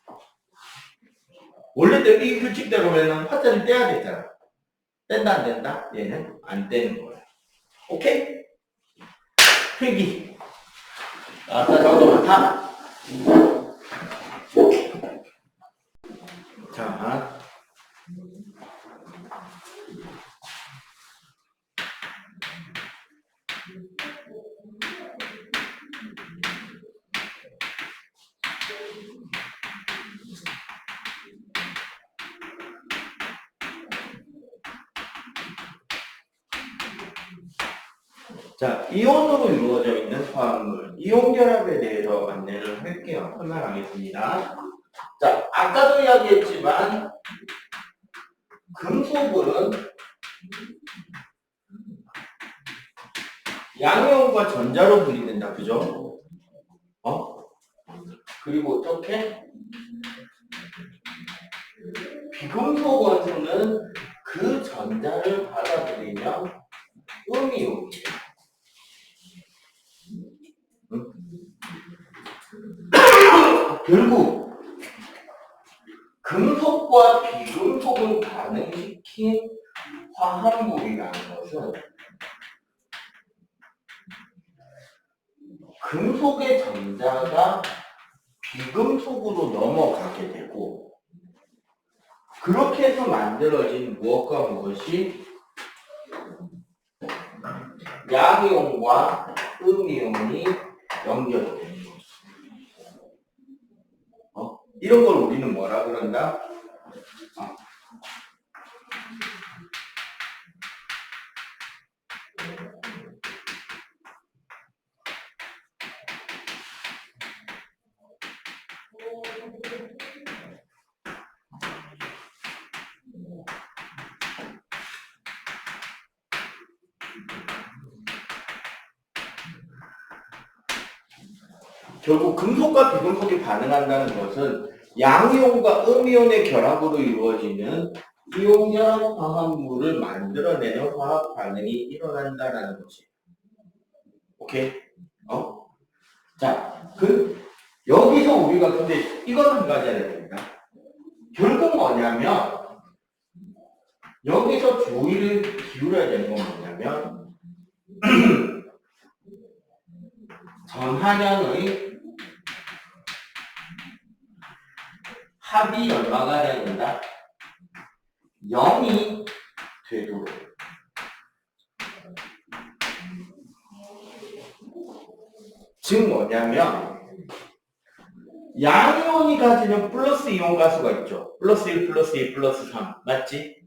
원래대로 이 규칙대로면 화자를 떼야 되잖아. 뗀다 안 된다? 얘는 안 떼는 거야. 오케이? 필기. 아따 저도 많다. 자. 자, 이온으로 이루어져 있는 화합물, 이온 결합에 대해서 안내를 할게요. 설명하겠습니다. 자, 아까도 이야기했지만, 금속은 양이온과 전자로 분리된다. 그죠? 그리고 어떻게? 비금속 원소는 그 전자를 받아들이면 음이온이에요. 결국 금속과 비금속을 반응시킨 화합물이라는 것은 금속의 전자가 비금속으로 넘어가게 되고 그렇게 해서 만들어진 무엇과 무엇이 양이온과 음이온이 연결되는 거죠. 이런 걸 우리는 뭐라 그런다? 결국 금속과 비금속이 반응한다는 것은 양이온과 음이온의 결합으로 이루어지는 이온결합 화합물을 만들어내는 화학 반응이 일어난다는 것이. 오케이? 자, 여기서 우리가 근데 이건 한 가지 해야 됩니다. 결국 뭐냐면 여기서 주의를 기울여야 되는 건 뭐냐면 전하량의 합이 얼마가 돼야 된다? 0이 되도록. 즉 뭐냐면 양이온이 가지는 플러스 이온 가수가 있죠. 플러스 1, 플러스 2, 플러스 3. 맞지?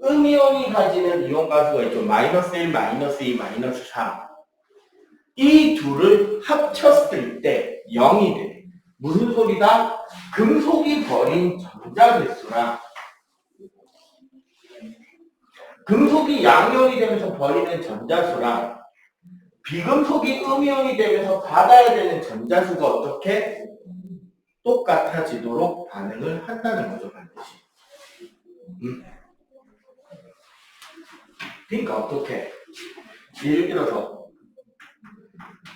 음이온이 가지는 이온 가수가 있죠. 마이너스 1, 마이너스 2, 마이너스 3. 이 둘을 합쳤을 때 0이 돼. 무슨 소리다? 금속이 버린 전자 개수랑 금속이 양이온이 되면서 버리는 전자수랑 비금속이 음이온이 되면서 받아야 되는 전자수가 어떻게? 똑같아지도록 반응을 한다는 거죠, 반드시. 그러니까 어떻게? 예를 들어서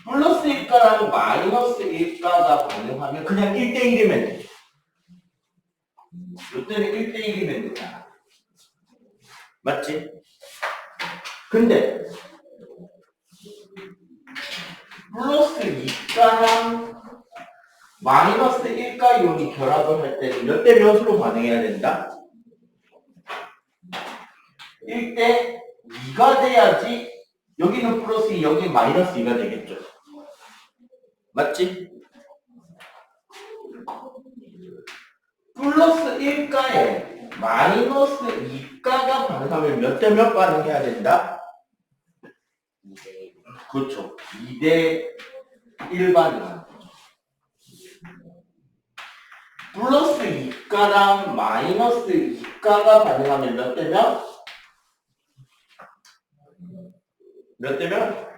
플러스 1가랑 마이너스 1가가 반응하면 그냥 1대1이면 돼. 이때는 1대1이면 되잖아. 맞지? 근데 플러스 2가랑 마이너스 1가 이온이 결합을 할 때는 몇 대 몇으로 반응해야 된다? 1대 2가 돼야지 여기는 플러스 2, 여기는 마이너스 2가 되겠죠. 맞지? 플러스 1가에 마이너스 2가가 반응하면 몇 대 몇 반응해야 된다? 2대1. 그렇죠. 2대 1 반응하는 거죠. 플러스 2가랑 마이너스 2가가 반응하면 몇 대 몇? 몇 대 몇?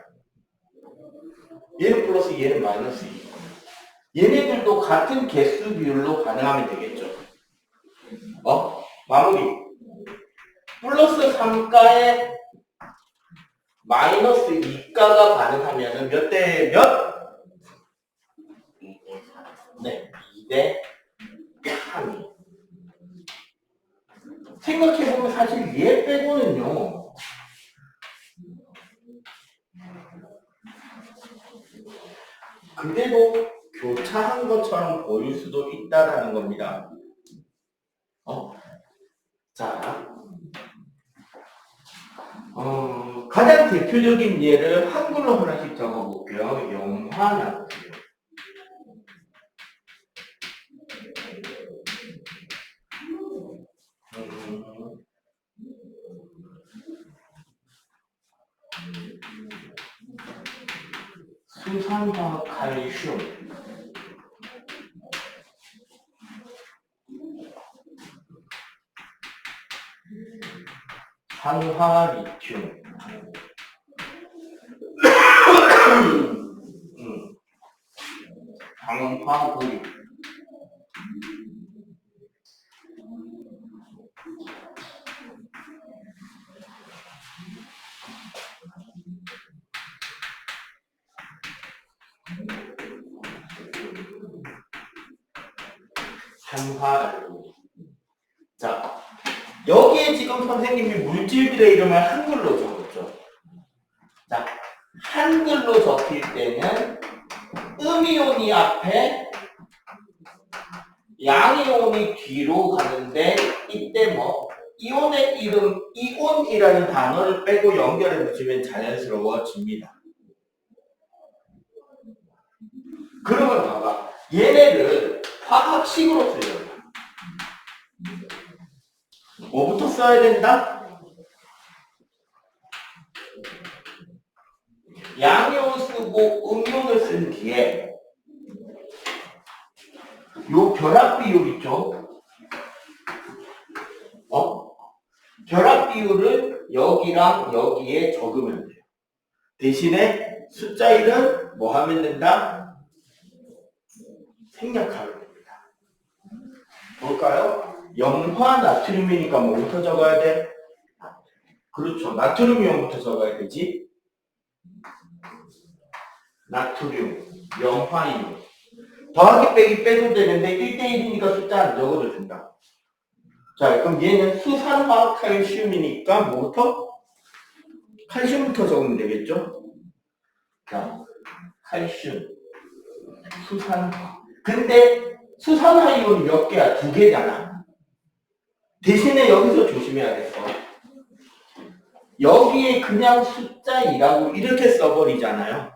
얘는 플러스 얘는 마이너스 2. 얘네들도 같은 개수 비율로 반응하면 되겠죠. 마무리. 플러스 3가에 마이너스 2가가 반응하면 몇 대 몇? 2대3. 네, 2대 3. 생각해보면 사실 얘 빼고는요. 그대로 교차한 것처럼 보일 수도 있다라는 겁니다. 자, 가장 대표적인 예를 한글로 하나씩 적어볼게요. 염화나트륨. 수산화 칼슘. 산화 리튬. 강화 그리. 산화알루미늄. 자, 여기에 지금 선생님이 물질들의 이름을 한글로 적었죠. 자, 한글로 적힐 때는 음이온이 앞에 양이온이 뒤로 가는데 이때 뭐 이온의 이름 이온이라는 단어를 빼고 연결해 붙이면 자연스러워집니다. 그러면 봐봐. 얘네를 화학식으로 쓰려고. 뭐부터 써야 된다? 양이온 쓰고 음이온을 쓴 뒤에 요 결합 비율 있죠? 결합 비율을 여기랑 여기에 적으면 돼요. 대신에 숫자 1은 뭐 하면 된다? 생략하면 됩니다. 볼까요? 염화 나트륨이니까 뭐부터 적어야 돼? 그렇죠. 나트륨 이온부터 적어야 되지. 나트륨, 염화 이온. 더하기 빼기 빼도 되는데 1대1이니까 숫자 안 적어도 된다. 자, 그럼 얘는 수산화 칼슘이니까 뭐부터? 칼슘부터 적으면 되겠죠? 자, 칼슘, 수산화. 근데 수산화 이온이 몇 개야? 2개잖아. 대신에 여기서 조심해야 될 거. 여기에 그냥 숫자 2라고 이렇게 써버리잖아요.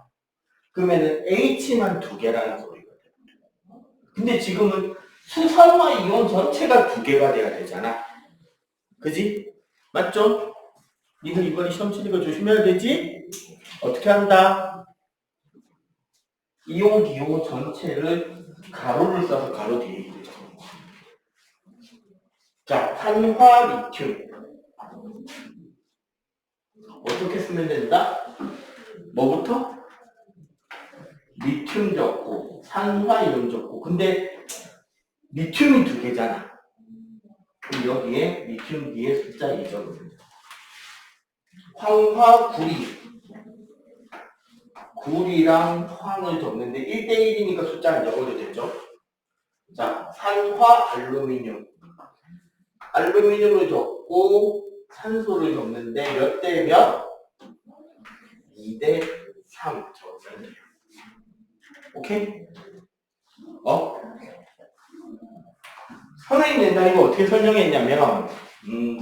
그러면은 H만 2개라는 소리가 돼요. 근데 지금은 수산화 이온 전체가 2개가 돼야 되잖아. 그지? 맞죠? 니들 이번에 시험 치니까 조심해야 되지? 어떻게 한다? 이온 기호 전체를 가로를 써서 가로 뒤에 있죠. 자, 산화 리튬. 어떻게 쓰면 된다? 뭐부터? 리튬 적고 산화이온 적고. 근데 리튬이 2개잖아. 그럼 여기에 리튬 뒤에 숫자 2 적으면 돼. 황화구리. 구리랑 황을 적는데 1대1이니까 숫자 안 적어도 되죠. 자, 산화 알루미늄. 알루미늄을 적고 산소를 적는데 몇 대 몇? 2대 3 적으면 돼요. 오케이? 선생님 옛날에 이거 어떻게 설명했냐면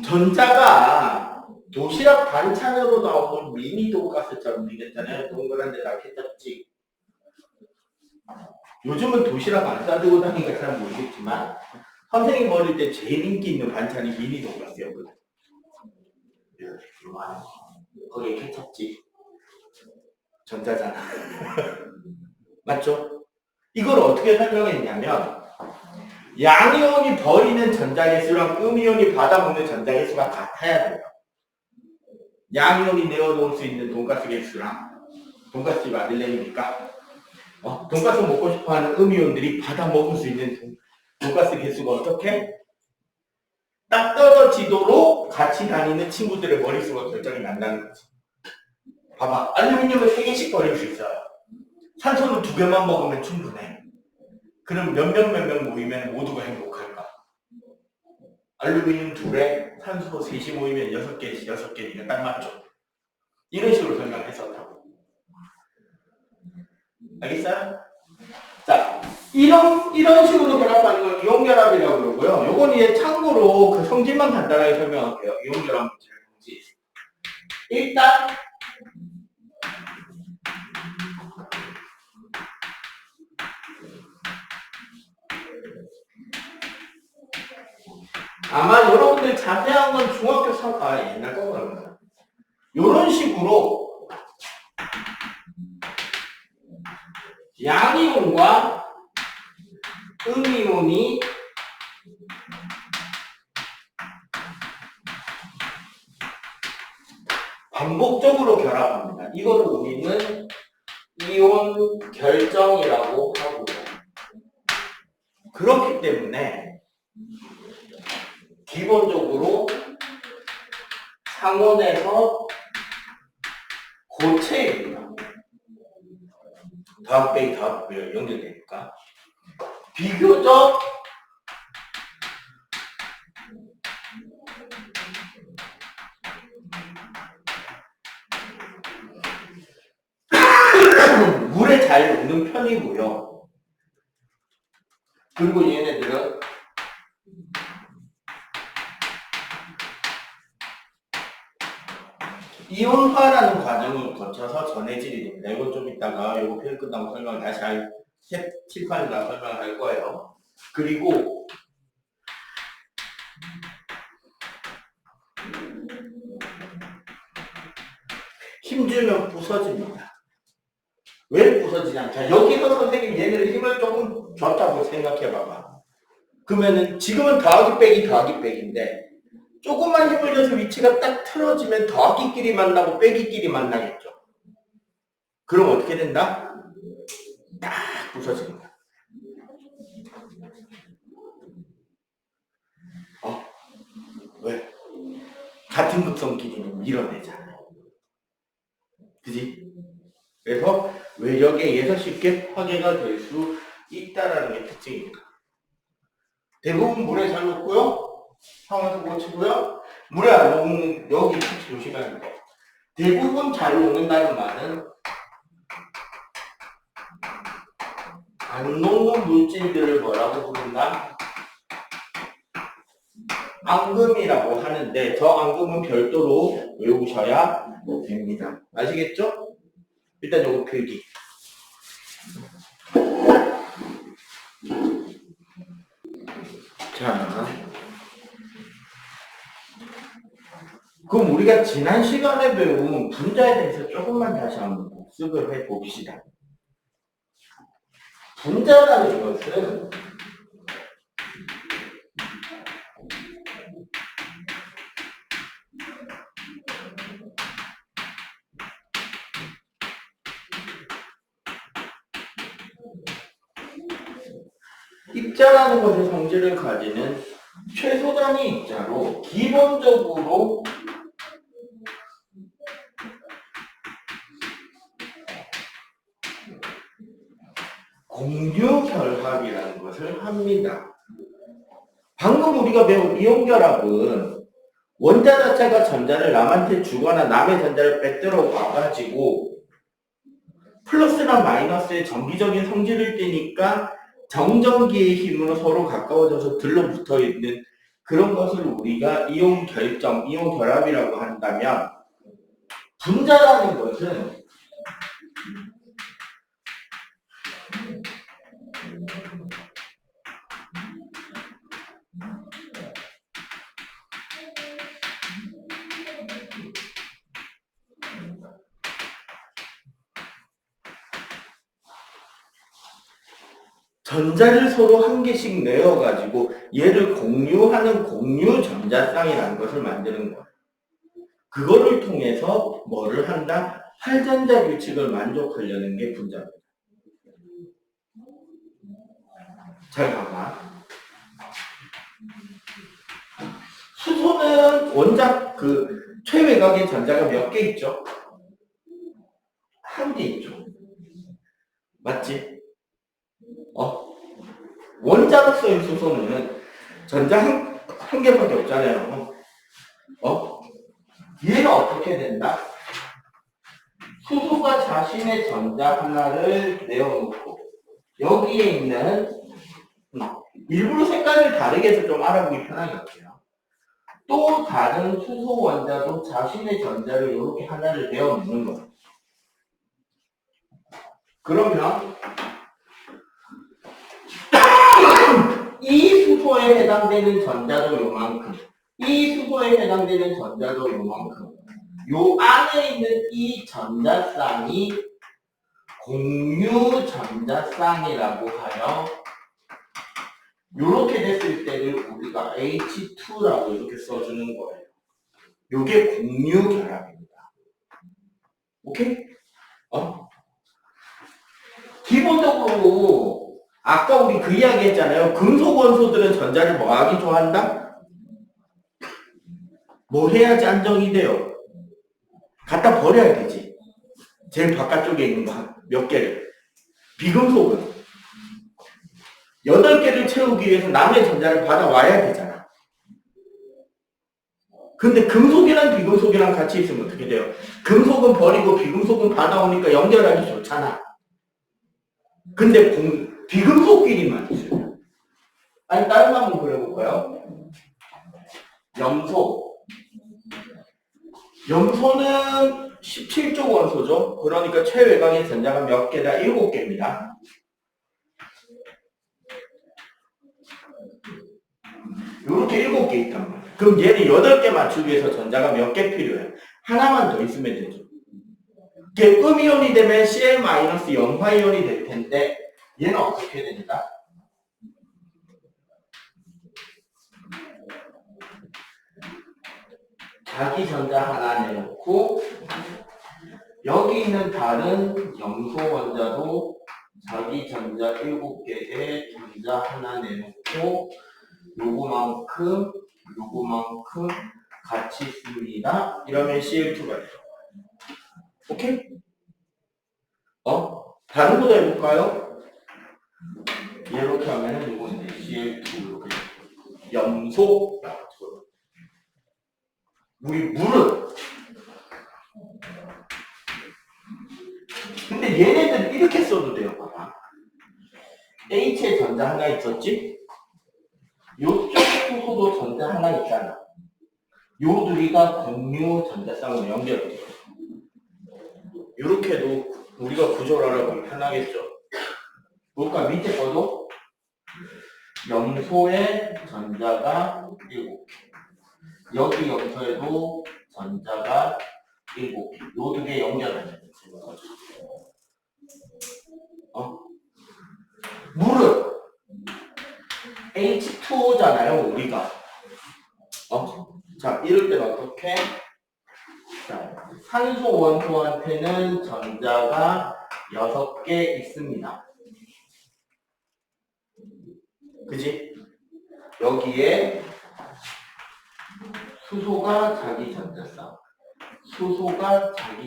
전자가 도시락 반찬으로 나오는 미니 돈가스처럼 되겠잖아요. 동그란 데다 케첩찍. 요즘은 도시락 안 싸들고 다니니까 잘 모르겠지만 선생님 어릴 때 제일 인기 있는 반찬이 미니 돈가스였거든. 거기에 케첩찍. 전자잖아. 맞죠? 이걸 어떻게 설명했냐면 양이온이 버리는 전자개수랑 음이온이 받아먹는 전자개수가 같아야 돼요. 양이온이 내어놓을 수 있는 돈가스 개수랑 돈가스 집 아들내미니까 돈가스 먹고 싶어하는 음이온들이 받아먹을 수 있는 돈가스 개수가 어떻게? 딱 떨어지도록 같이 다니는 친구들의 머릿수가 결정이 난다는 거지. 봐봐. 알루미늄을 3개씩 버릴 수 있어요. 산소는 2개만 먹으면 충분해. 그럼 몇 명 모이면 모두가 행복할까? 알루미늄 2에 산소 3이 모이면 6개니까 딱 맞죠? 이런 식으로 설명했었다고. 알겠어요? 자, 이런 식으로 결합하는 걸 이온결합이라고 그러고요. 요건 이제 참고로 그 성질만 간단하게 설명할게요. 이온결합 물질의 성질. 일단 아마 여러분들 자세한 건 중학교 3, 옛날 거 그런가. 요런 식으로 양이온과 음이온이 반복적으로 결합합니다. 이거를 우리는 이온 결정이라고 하고 그렇기 때문에 기본적으로 상온에서 고체입니다. 더하기 빼기 연결되니까 비교적 물에 잘 녹는 편이고요. 그리고 얘네들은 이온화라는 과정을 거쳐서 전해질이 됩니다. 이건 좀 이따가 이거 표현 끝나고 설명을 다시 칠판이나 설명을 할 거예요. 그리고 힘주면 부서집니다. 왜 부서지냐? 자, 여기서 선생님 얘네들 힘을 조금 줬다고 생각해봐봐. 그러면은 지금은 더하기 빼기인데 조금만 힘을 줘서 위치가 딱 틀어지면 더하기끼리 만나고 빼기끼리 만나겠죠. 그럼 어떻게 된다? 딱 부서집니다. 왜? 같은 극성끼리는 밀어내잖아요. 그지? 그래서 외력에 의해서 쉽게 파괴가 될 수 있다라는 게 특징입니다. 대부분 물에 잘 녹고요. 상황에서 못 치고요. 물에 안 녹는, 여기 특히 조심해야 돼요. 대부분 잘 녹는다는 말은 안 녹는 물질들을 뭐라고 부른다? 앙금이라고 하는데 저 앙금은 별도로 외우셔야 됩니다. 아시겠죠? 일단 요거 필기. 자, 그럼 우리가 지난 시간에 배운 분자에 대해서 조금만 다시 한번 복습을 해봅시다. 분자라는 것은 입자라는 것의 성질을 가지는 최소 단위 입자로 기본적으로 공유결합이라는 것을 합니다. 방금 우리가 배운 이온결합은 원자 자체가 전자를 남한테 주거나 남의 전자를 빼들어 와가지고 플러스나 마이너스의 정기적인 성질을 띠니까 정전기의 힘으로 서로 가까워져서 들러붙어 있는 그런 것을 우리가 이온 결정, 이온 결합이라고 한다면 분자라는 것은 전자를 서로 한 개씩 내어가지고 얘를 공유하는 공유 전자쌍이라는 것을 만드는 거예요. 그거를 통해서 뭐를 한다? 할전자 규칙을 만족하려는 게 분자입니다. 잘 봐봐. 수소는 원자 최외곽의 전자가 몇 개 있죠? 한 개 있죠. 맞지? 원자로서의 수소는 전자 한 개밖에 없잖아요. 얘는 어떻게 된다? 수소가 자신의 전자 하나를 내어놓고 여기에 있는 일부러 색깔을 다르게 해서 좀 알아보기 편하게 할게요. 또 다른 수소 원자도 자신의 전자를 이렇게 하나를 내어놓는 거예요. 그러면 이 수소에 해당되는 전자도 요만큼, 이 수소에 해당되는 전자도 요만큼, 요 안에 있는 이 전자쌍이 공유 전자쌍이라고 하여 요렇게 됐을 때를 우리가 H2라고 이렇게 써주는 거예요. 요게 공유 결합입니다. 오케이? 기본적으로 아까 우리 그 이야기 했잖아요. 금속 원소들은 전자를 뭐 하기 좋아한다? 뭐 해야지 안정이 돼요? 갖다 버려야 되지. 제일 바깥쪽에 있는 거 몇 개를. 비금속은 8개를 채우기 위해서 남의 전자를 받아와야 되잖아. 근데 금속이랑 비금속이랑 같이 있으면 어떻게 돼요? 금속은 버리고 비금속은 받아오니까 연결하기 좋잖아. 근데 비금속끼리만 있어요. 아니, 다른 거 한번 그려볼까요? 염소. 염소는 17조 원소죠. 그러니까 최외곽의 전자가 몇 개다? 7개입니다. 이렇게 7개 있단 말이에요. 그럼 얘는 8개 맞추기 위해서 전자가 몇 개 필요해요? 하나만 더 있으면 되죠. 이게 음이온이 되면 Cl-염화이온이 될 텐데 얘는 어떻게 됩니까? 자기 전자 하나 내놓고 여기 있는 다른 염소 원자도 자기 전자 7개에 전자 하나 내놓고 요거만큼 같이 씁니다. 이러면 Cl2가 돼요. 오케이? 다른 것도 해볼까요? 이렇게 하면은 이거 이제 Cl2 이렇게 염소. 우리 물은 근데 얘네들 이렇게 써도 돼요. 봐봐. H에 전자 하나 있었지? 요쪽 수소도 전자 하나 있잖아. 요 둘이가 공유 전자쌍으로 연결돼요. 이렇게도 우리가 구조를 알아보면 편하겠죠. 뭘까? 밑에 거도 염소의 전자가 7개. 여기 염소에도 전자가 7개. 요 두 개 연결하면 되는 거죠. 물은 H2O잖아요, 우리가. 자, 이럴 때는 어떻게? 자, 산소 원소한테는 전자가 6개 있습니다. 그지? 여기에 수소가 자기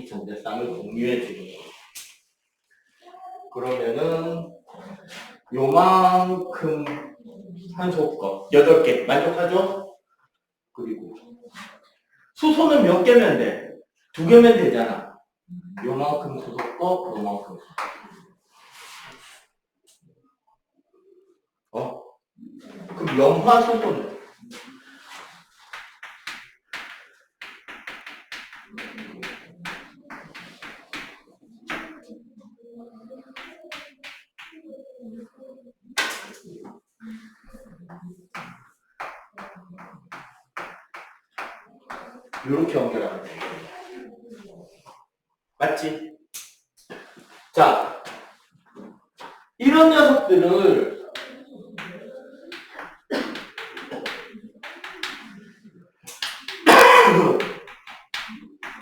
전자쌍을 공유해 주는 거예요. 그러면은 요만큼 산소 거 8개 만족하죠? 그리고 수소는 몇 개면 돼? 2개면 되잖아. 요만큼 수소 거, 요만큼 수소. 그럼 염화수소는 이렇게 연결하면 돼. 맞지? 자, 이런 녀석들을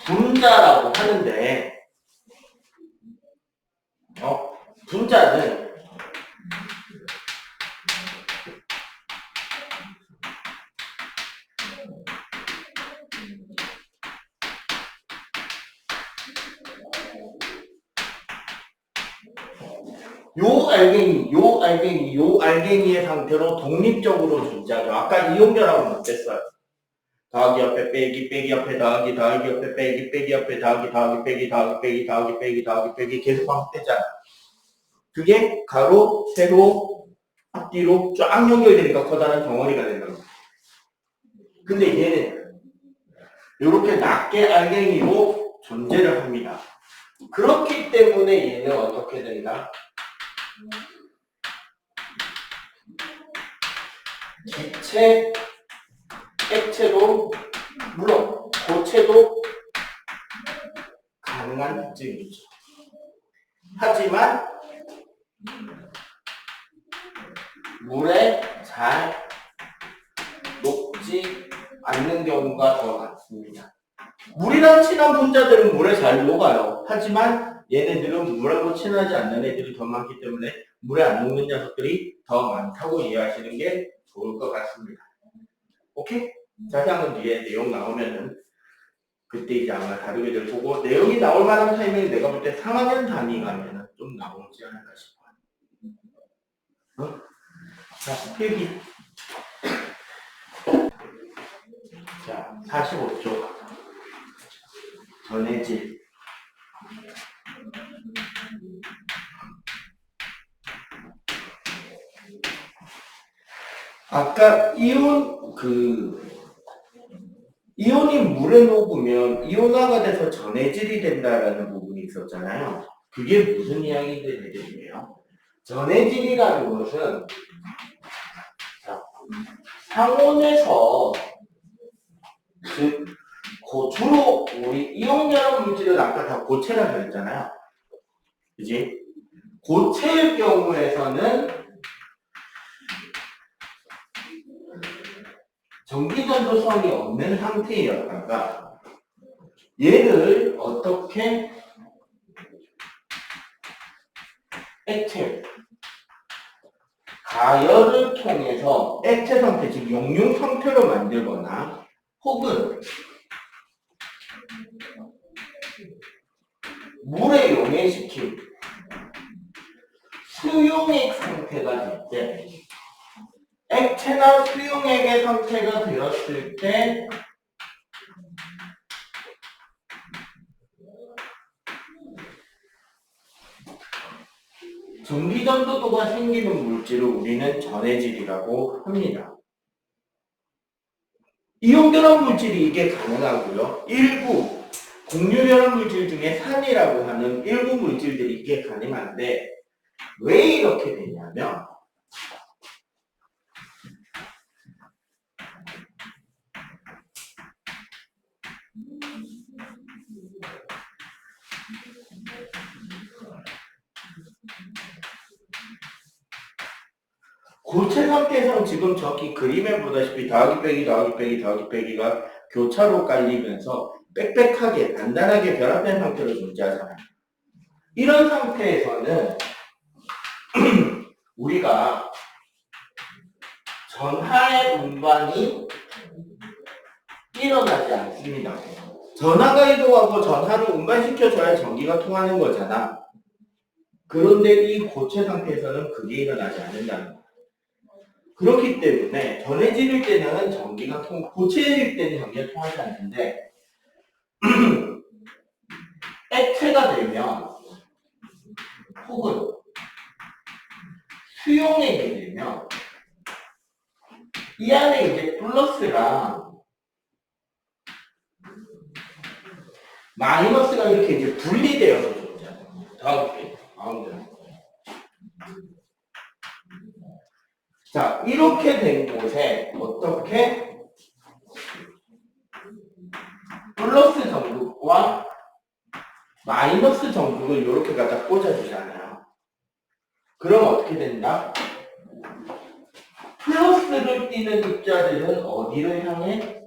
분자라고 하는데, 분자는 요 알갱이의 상태로 독립적으로 존재하죠. 아까 이온결합은 어땠어요? 더하기 옆에 빼기, 빼기 옆에 더하기, 더하기 옆에 빼기, 빼기 옆에 더하기, 더하기 빼기, 더하기 빼기, 더하기 빼기, 더하기 빼기 계속 반복되잖아. 그게 가로, 세로, 앞뒤로 쫙 연결되니까 커다란 덩어리가 되는 거야. 근데 얘는 이렇게 낮게 알갱이로 존재를 합니다. 그렇기 때문에 얘는 어떻게 되나? 기체, 액체도 물론 고체도 가능한 특징이죠. 하지만 물에 잘 녹지 않는 경우가 더 많습니다. 물이랑 친한 분자들은 물에 잘 녹아요. 하지만 얘네들은 물하고 친하지 않는 애들이 더 많기 때문에 물에 안 녹는 녀석들이 더 많다고 이해하시는 게 좋을 것 같습니다. 오케이? 자세한 건 뒤에 내용 나오면은 그때 이제 아마 다루게 될 거고, 내용이 나올 만한 타이밍이 내가 볼 때 3학년 단위 가면은 좀 나오지 않을까 싶어요. 자, 필기. 자, 45쪽. 전해질. 아까 이온이 물에 녹으면 이온화가 돼서 전해질이 된다라는 부분이 있었잖아요. 그게 무슨 이야기인지 되겠네요. 전해질이라는 것은 상온에서 즉 주로 우리 이온결합 물질은 아까 다 고체라고 했잖아요. 그지? 고체의 경우에서는 전기전도성이 없는 상태였다가 얘를 어떻게 액체 가열을 통해서 액체 상태, 즉 용융 상태로 만들거나 혹은 물에 용해시킨 수용액 상태가 될 때, 액체나 수용액의 상태가 되었을 때 전기전도도가 생기는 물질을 우리는 전해질이라고 합니다. 이온결합 물질이 이게 가능하고요. 일부 공유결합 물질 중에 산이라고 하는 일부 물질들이 이게 가능한데 왜 이렇게 되냐면 고체 상태에서는 지금 저기 그림에 보다시피 더하기 빼기 더하기 빼기 더하기 빼기가 교차로 깔리면서 빽빽하게 단단하게 결합된 상태로 존재하잖아요. 이런 상태에서는 우리가 전하의 운반이 일어나지 않습니다. 전하가 이동하고 전하를 운반시켜줘야 전기가 통하는 거잖아. 그런데 이 고체 상태에서는 그게 일어나지 않는다는 거야. 그렇기 때문에 전해질일 때는 전기가 고체일 때는 전기가 통하지 않는데 액체가 되면 혹은 수용액이 되면 이 안에 이제 플러스랑 마이너스가 이렇게 이제 분리되어서 존재해요. 다음 가운데. 자, 이렇게 된 곳에 어떻게 플러스 전극과 마이너스 전극을 이렇게 갖다 꽂아주잖아요. 그럼 어떻게 된다? 플러스를 띠는 입자들은 어디를 향해?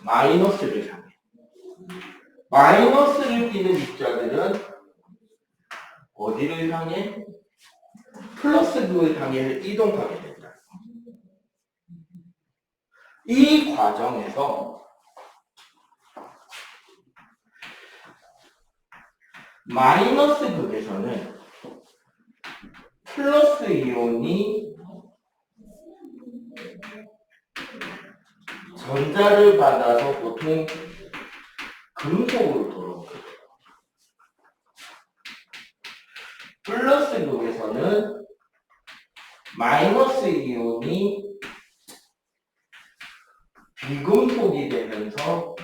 마이너스를 향해. 마이너스를 띠는 입자들은 어디를 향해? 플러스를 향해 이동하게 된다. 이 과정에서 마이너스 극에서는 플러스 이온이 전자를 받아서 보통 금속으로 돌아오게 돼요. 플러스 극에서는 마이너스 이온이 비금속이 되면서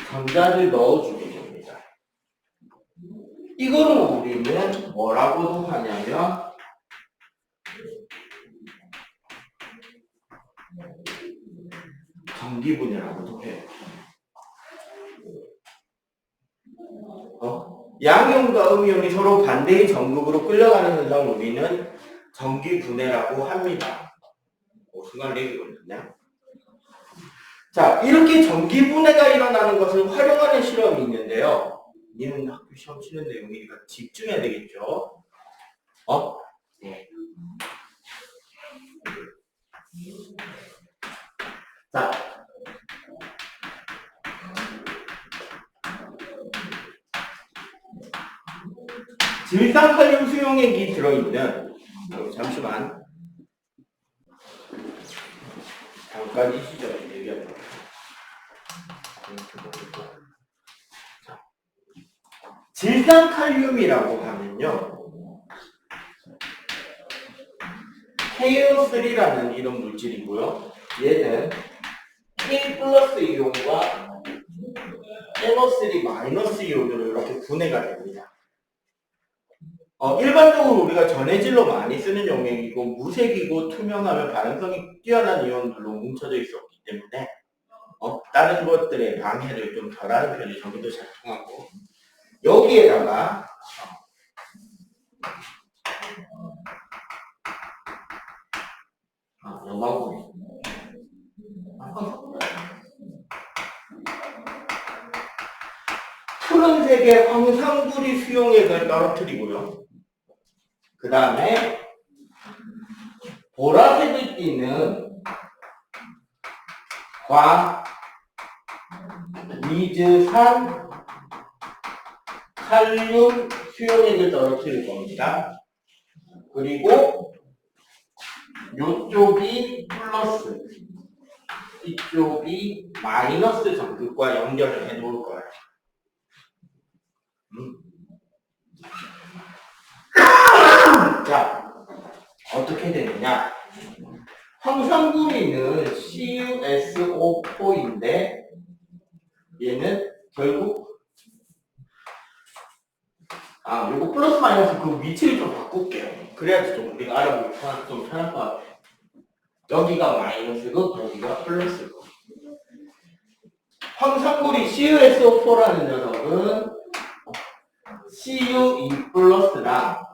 전자를 넣어주게 됩니다. 이거를 우리는 뭐라고도 하냐면 전기분해라고도 해요. 양이온과 음이온이 서로 반대의 전극으로 끌려가는 현상을 우리는 전기분해라고 합니다. 순간 렉이 걸렸네. 자, 이렇게 전기분해가 일어나는 것을 활용하는 실험이 있는데요. 얘는 학교 시험 치는 내용이니까 집중해야 되겠죠? 네. 자, 질산칼륨 수용액이 들어있는, 잠시만. 잠깐 이 시점에 얘기하죠. 질산칼륨이라고 하면요. KO3라는 이런 물질이고요. 얘는 K 플러스 이온과 NO3 마이너스 이온으로 이렇게 분해가 됩니다. 일반적으로 우리가 전해질로 많이 쓰는 용액이고 무색이고 투명하면 반응성이 뛰어난 이온들로 뭉쳐져 있었기 때문에 다른 것들의 방해를 좀 덜하는 편이 저기도 잘 통하고 여기에다가 연마구리 푸른색의 황산구리 수용액을 떨어뜨리고요. 그 다음에 보라색을 띠는 과미즈산 칼륨 수용액을 떨어뜨릴 겁니다. 그리고 이쪽이 플러스, 이쪽이 마이너스 전극과 연결을 해 놓을 거예요. 자, 어떻게 되느냐? 황산구리는 CuSO4인데 얘는 결국 요거 플러스 마이너스 그 위치를 좀 바꿀게요. 그래야지 좀 우리가 알아보기 좀 편할 것 같아요. 여기가 마이너스고 여기가 플러스고. 황산구리 CuSO4라는 녀석은 Cu2 플러스랑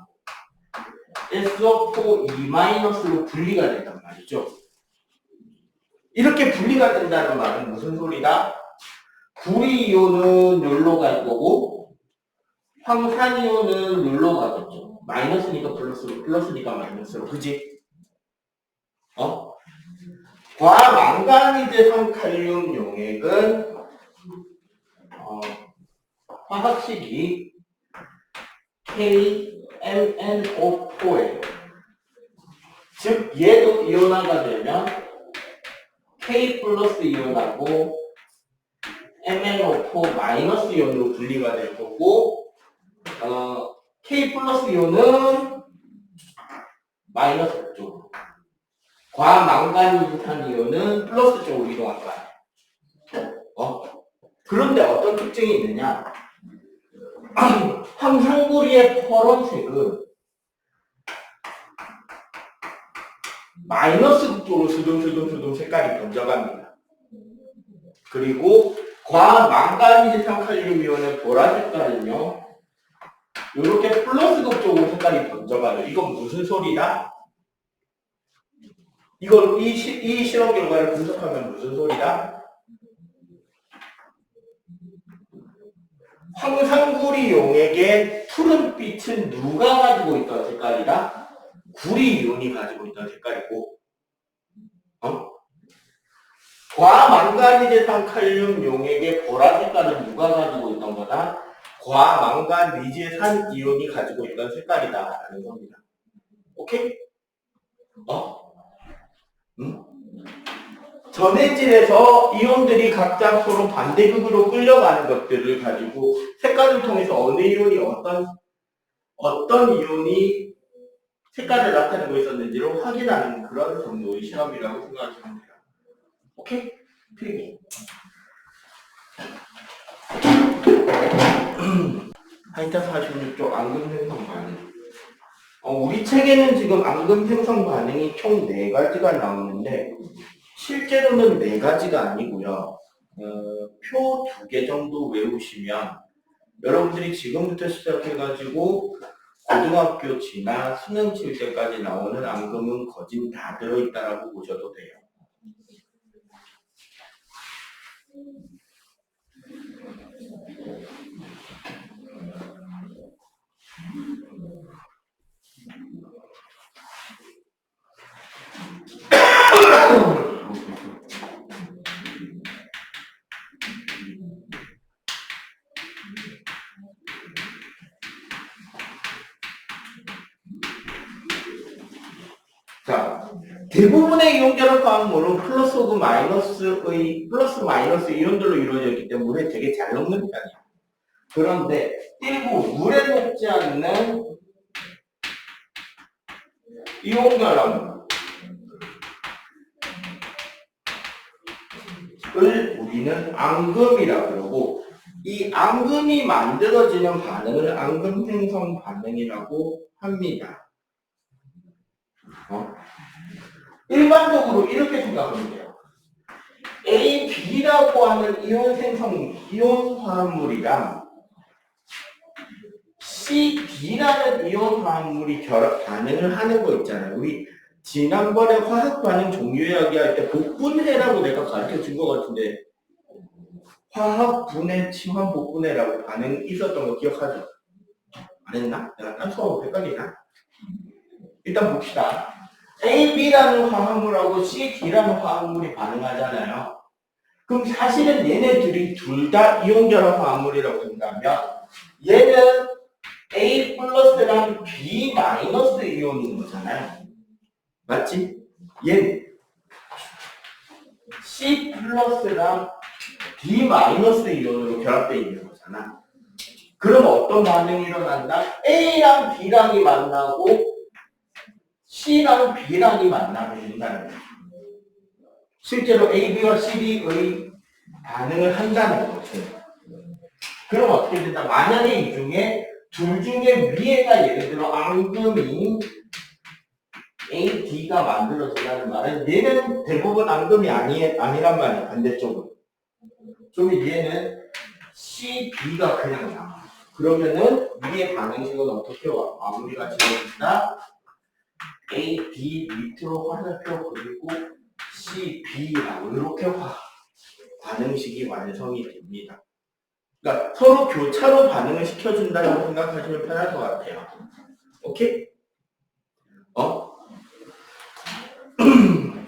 SO4 2-로 분리가 된단 말이죠. 이렇게 분리가 된다는 말은 무슨 소리다? 구리이온은 여기로 갈 거고 황산이온은 여기로 가겠죠. 마이너스니까 플러스로, 플러스니까 마이너스로, 그지? 과망가니즈 산칼륨 용액은 화학식이 KMnO4예요. 즉 얘도 이온화가 되면 K 플러스 이온하고 MnO4 마이너스 이온으로 분리가 될 거고 K 플러스 이온은 마이너스 쪽으로 과망가니산 이온은 플러스 쪽으로 이동할 거야. 그런데 어떤 특징이 있느냐? 황산구리의 파란색은 마이너스 극도로 수둥수둥 색깔이 번져갑니다. 그리고 과망가니즈산 칼륨 이온의 보라 색깔은요, 이렇게 플러스 극쪽으로 색깔이 번져가요. 이건 무슨 소리다? 이걸 이 실험 결과를 분석하면 무슨 소리다? 황산구리 용액의 푸른빛은 누가 가지고 있던 색깔이다? 구리이온이 가지고 있던 색깔이고, 과망가니즈산 칼륨 용액의 보라 색깔은 누가 가지고 있던 거다? 과망가니즈산 이온이 가지고 있던 색깔이다 라는 겁니다. 오케이? 전해질에서 이온들이 각자 서로 반대극으로 끌려가는 것들을 가지고 색깔을 통해서 어느 이온이 어떤 이온이 색깔을 나타내고 있었는지를 확인하는 그런 정도의 실험이라고 생각하시면 돼요. 오케이? 필기. 하이타 46쪽 앙금 생성 반응. 우리 책에는 지금 앙금 생성 반응이 총 4가지가 나오는데 실제로는 4가지가 아니고요. 표 2개 정도 외우시면 여러분들이 지금부터 시작해가지고 고등학교 지나 수능 칠 때까지 나오는 앙금은 거진 다 들어있다라고 보셔도 돼요. 자, 대부분의 이온결합 화합물은 플러스 혹은 플러스 마이너스 이온들로 이루어져 있기 때문에 물에 되게 잘 녹는 편이야. 그런데 일부 물에 녹지 않는 이온결합물을 우리는 앙금이라고 그러고, 이 앙금이 만들어지는 반응을 앙금 생성 반응이라고 합니다. 일반적으로 이렇게 생각하면 돼요. A, B라고 하는 이온 화합물이랑 C, D라는 이온 화합물이 반응을 하는 거 있잖아요. 우리 지난번에 화학 반응 종류 이야기할 때 복분해라고 내가 가르쳐 준 것 같은데, 화학 분해, 친환 복분해라고 반응 있었던 거 기억하죠? 안 했나? 내가 딴 수업을 헷갈리나? 일단 봅시다. A, B라는 화합물하고 C, D라는 화합물이 반응하잖아요. 그럼 사실은 얘네들이 둘 다 이온결합 화합물이라고 한다면 얘는 A 플러스랑 B 마이너스 이온인 거잖아요. 맞지? 얘는 C 플러스랑 D 마이너스 이온으로 결합되어 있는 거잖아. 그럼 어떤 반응이 일어난다? A랑 B랑이 만나고 C랑 B랑이 만나게 된다는 거죠. 실제로 A, B와 C, D의 반응을 한다는 거죠. 그럼 어떻게 된다? 만약에 이 중에 둘 중에 위에가 예를 들어 앙금이 A, D가 만들어진다는 말은 얘는 대부분 앙금이 아니란 말이야. 반대쪽으로. 그럼 얘는 C, B가 그냥 나와. 그러면은 위의 반응식은 어떻게 와? 마무리가 지어진다. A, D 밑으로 화살표 그리고 C, B라고 이렇게 반응식이 완성이 됩니다. 그러니까 서로 교차로 반응을 시켜준다고 생각하시면 편할 것 같아요. 오케이?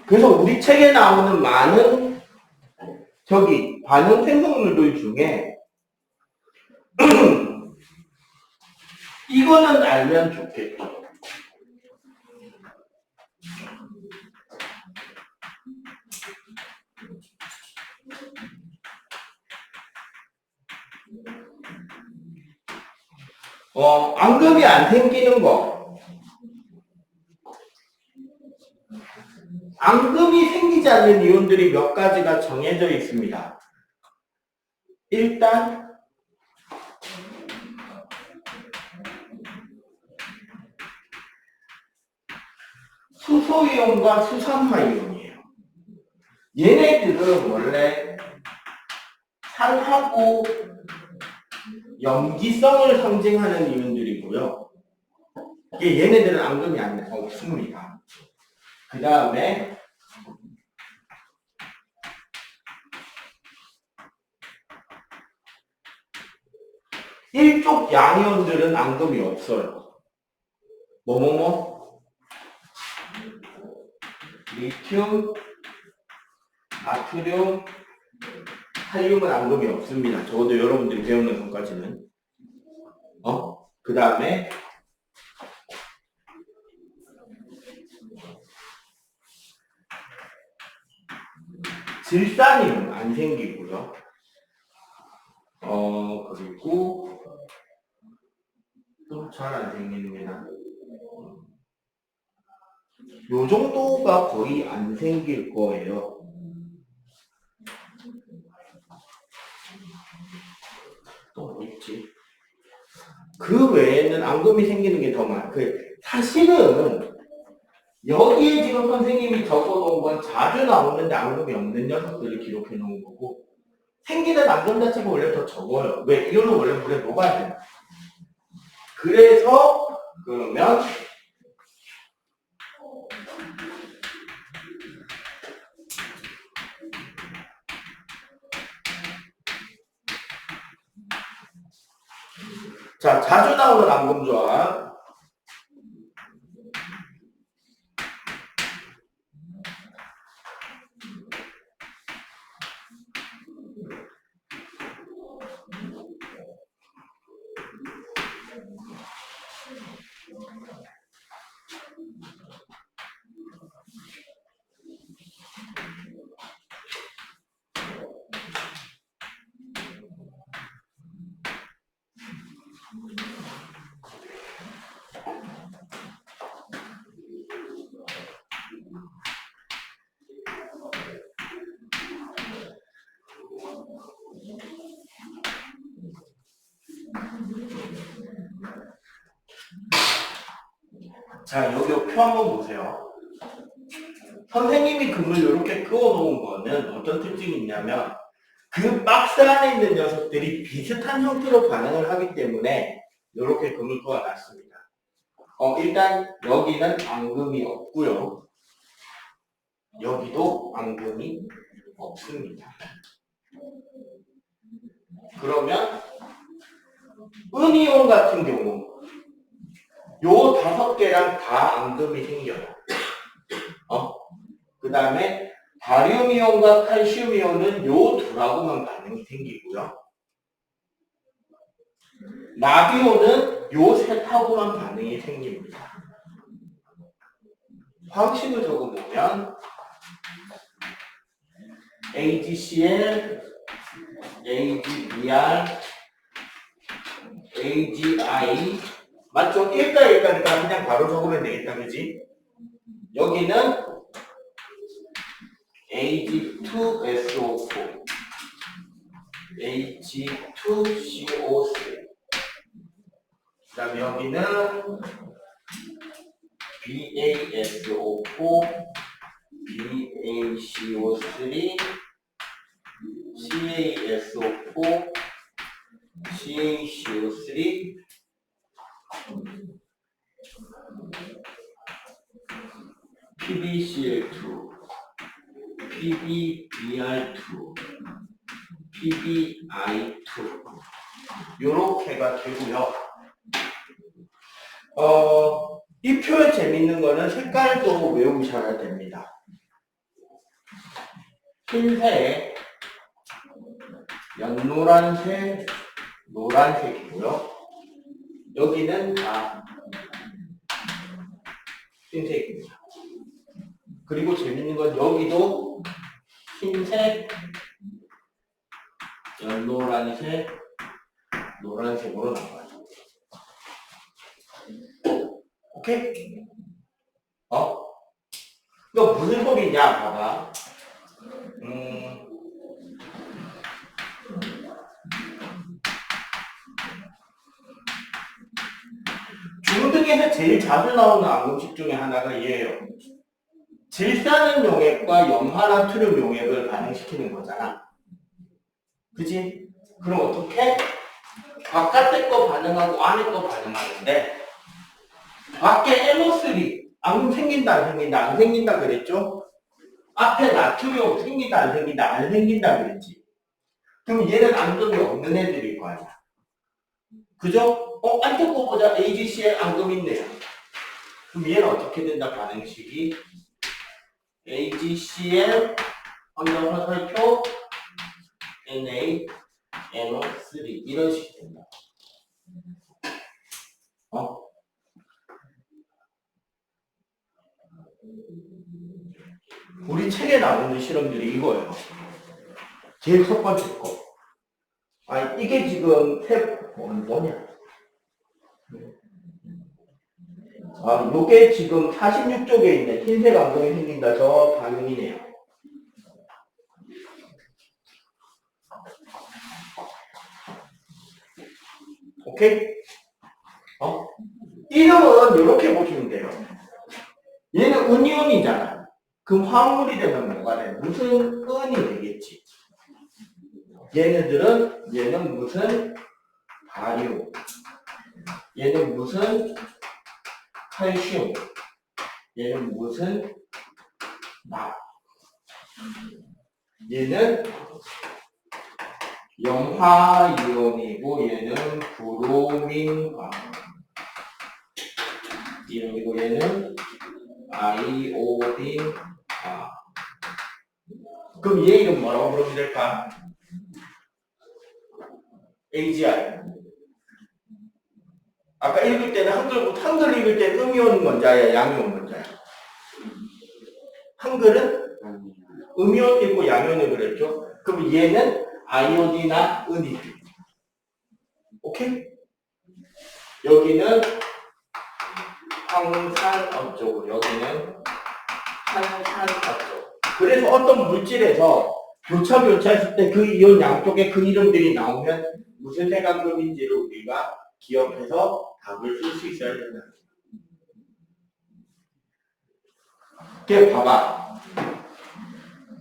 그래서 우리 책에 나오는 많은 반응 생성물들 중에 이거는 알면 좋겠죠. 앙금이 안 생기는 거. 앙금이 생기지 않는 이온들이 몇 가지가 정해져 있습니다. 일단 수소이온과 수산화이온이에요. 얘네들은 원래 산하고 염기성을 상징하는 이온들이고요. 얘네들은 앙금이 없습니다. 그 다음에 일족 양이온들은 앙금이 없어요. 리튬, 나트륨, 칼륨은 앙금이 없습니다. 적어도 여러분들이 배우는 것까지는. 그 다음에 질산이온 안 생기고요. 그리고 또 잘 안 생깁니다. 요 정도가 거의 안 생길 거예요. 또 뭐 있지? 그 외에는 앙금이 생기는 게 더 많아요. 사실은 여기에 지금 선생님이 적어놓은 건 자주 나오는데 앙금이 없는 녀석들을 기록해 놓은 거고, 생기는 앙금 자체가 원래 더 적어요. 왜? 이거는 원래 물에 녹아야 돼요. 그래서 그러면 자, 자주 나오는 앙금 조합. 자, 여기 표 한번 보세요. 선생님이 금을 이렇게 그어놓은 거는 어떤 특징이 있냐면 그 박스 안에 있는 녀석들이 비슷한 형태로 반응을 하기 때문에 이렇게 금을 그어놨습니다. 일단 여기는 앙금이 없고요. 여기도 앙금이 없습니다. 그러면 은이온 같은 경우 요 5개랑 다 앙금이 생겨요. 그 다음에 바륨이온과 칼슘이온은 요 둘하고만 반응이 생기고요. 나비온은 요 셋하고만 반응이 생깁니다. 화학식을 적어보면 AgCl, AgBr, AgI 맞죠? 1과 1까니까 그냥 바로 적으면 되겠다, 그지? 여기는 Ag2SO4, H2CO3 그 다음에 여기는 BaSO4, BaCO3, CaSO4, CaCO3, PbCl2, PbBr2, PbI2 요렇게가 되고요. 이 표에 재밌는 거는 색깔도 외우셔야 됩니다. 흰색, 연노란색, 노란색이고요. 여기는 다 흰색입니다. 그리고 재밌는 건 여기도 흰색, 연노란색, 노란색으로 나와요. 오케이? 이거 무슨 소리냐, 봐봐. 중등에서 제일 자주 나오는 앙금식 중에 하나가 얘예요. 질산은 용액과 염화나트륨 용액을 반응시키는 거잖아. 그지? 그럼 어떻게? 바깥에 거 반응하고 안에 거 반응하는데 밖에 NO3 앙금 생긴다 안 생긴다 안 생긴다 그랬죠? 앞에 나트륨 생긴다 안 생긴다 안 생긴다 그랬지. 그럼 얘는 앙금이 없는 애들일 거 아니야. 그죠? 안쪽 거 보자. AgCl 앙금 있네요. 그럼 얘는 어떻게 된다 반응식이? AgCl 환경 화살표 NaNO3 이런 식이 된다. 우리 책에 나오는 실험들이 이거예요. 제일 첫 번째 거. 이게 지금 뭐냐? 요게 지금 46쪽에 있는 흰색 앙금이 생긴다. 저 반응이네요. 오케이? 이름은 이렇게 보시면 돼요. 얘는 은이온이잖아. 그럼 화합물이 되면 뭐가 돼? 무슨 은이 되겠지. 얘는 무슨 바륨, 얘는 무슨 칼슘, 얘는 무슨 납, 얘는 염화이온이고 얘는 브로민과 이름이고 얘는 아이오딘과. 그럼 얘 이름 뭐라고 부르면 될까? AGI. 아까 읽을 때는 한글 읽을 때는 음이온 먼저야, 양이온 먼저야? 한글은 음이온 읽고 양이온을 그랬죠? 그럼 얘는 아이오디나 은이. 오케이? 여기는 황산 어쩌고, 여기는 한산 어쩌고. 그래서 어떤 물질에서 교차했을 때 그 이온 양쪽에 그 이름들이 나오면 무슨 색안금인지를 우리가 기억해서 답을 쓸 수 있어야 된다. 걔 봐봐.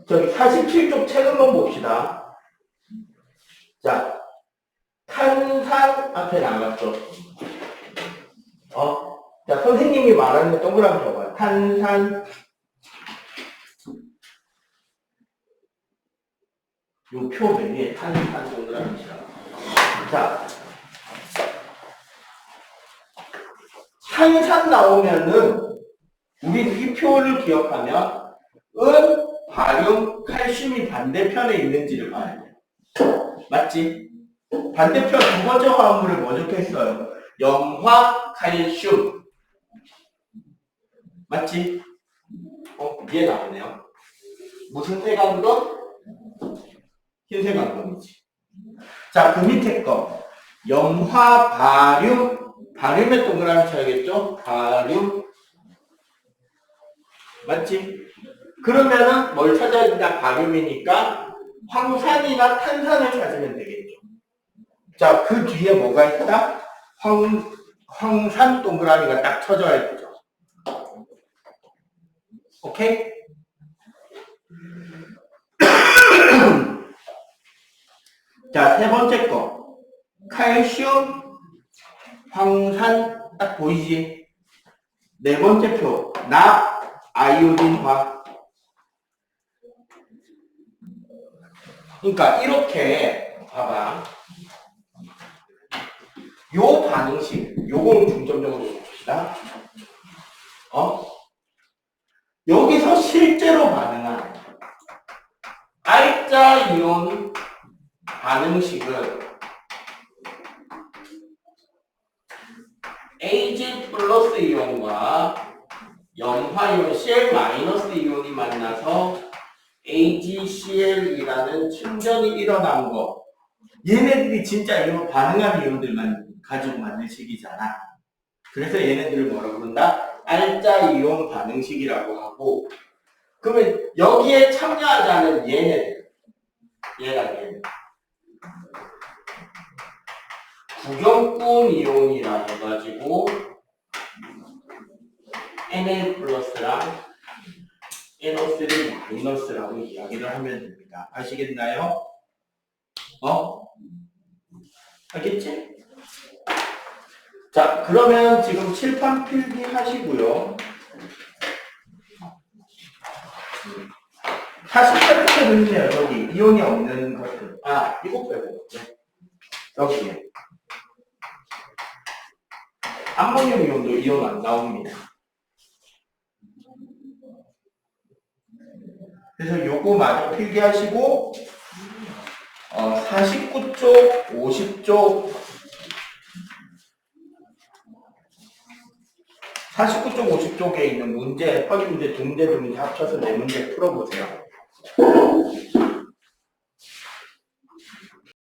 저기 47쪽 책 한번 봅시다. 자, 탄산 앞에 나갔죠. 자, 선생님이 말하는 거 동그라미 적어요. 탄산. 요 표 맨 위에 탄산 동그라미 쳐. 자, 탄산 나오면은 우리 이 표를 기억하면 은, 바륨, 칼슘이 반대편에 있는지를 봐야 돼. 맞지? 반대편 두 번째 화합물을 뭐 적혀있어요? 염화, 칼슘. 맞지? 이해 나오네요. 무슨 색안검? 흰색 안검이지. 자, 그 밑에 거. 염화, 바륨. 바륨에 동그라미 쳐야겠죠? 바륨. 맞지? 그러면은 뭘 찾아야 된다? 바륨이니까 황산이나 탄산을 찾으면 되겠죠. 자, 그 뒤에 뭐가 있다? 황산 동그라미가 딱 쳐져야 되죠. 오케이? 자, 세 번째 거. 칼슘, 황산, 딱 보이지? 네 번째 표. 납, 아이오딘화. 그러니까 이렇게 봐봐. 요 반응식, 요걸 중점적으로 봅시다. 여기서 실제로 반응한 알자 이온 반응식은 Ag 플러스 이온과 염화이온 Cl 마이너스 이온이 만나서 AgCl이라는 충전이 일어난 거. 얘네들이 진짜 이런 반응한 이온들만 가지고 만든 식이잖아. 그래서 얘네들을 뭐라고 부른다? 알자 이온 반응식이라고 하고, 그러면 여기에 참여하지 않은 얘네들, 얘는 구경꾼 이온이라 해가지고 Na 플러스랑 NO3 마이너스라고 이야기를 하면 됩니다. 아시겠나요? 알겠지? 자, 그러면 지금 칠판 필기 하시고요. 48쪽에 있네요. 저기 이온이 없는 것들. 이거 빼고. 네. 여기에. 암모늄 이온도 이온 안 나옵니다. 그래서 요거 마저 필기하시고 49쪽, 50쪽 49쪽, 50쪽에 있는 문제, 확인 문제, 두 문제, 두 문제 합쳐서 네 문제 풀어보세요.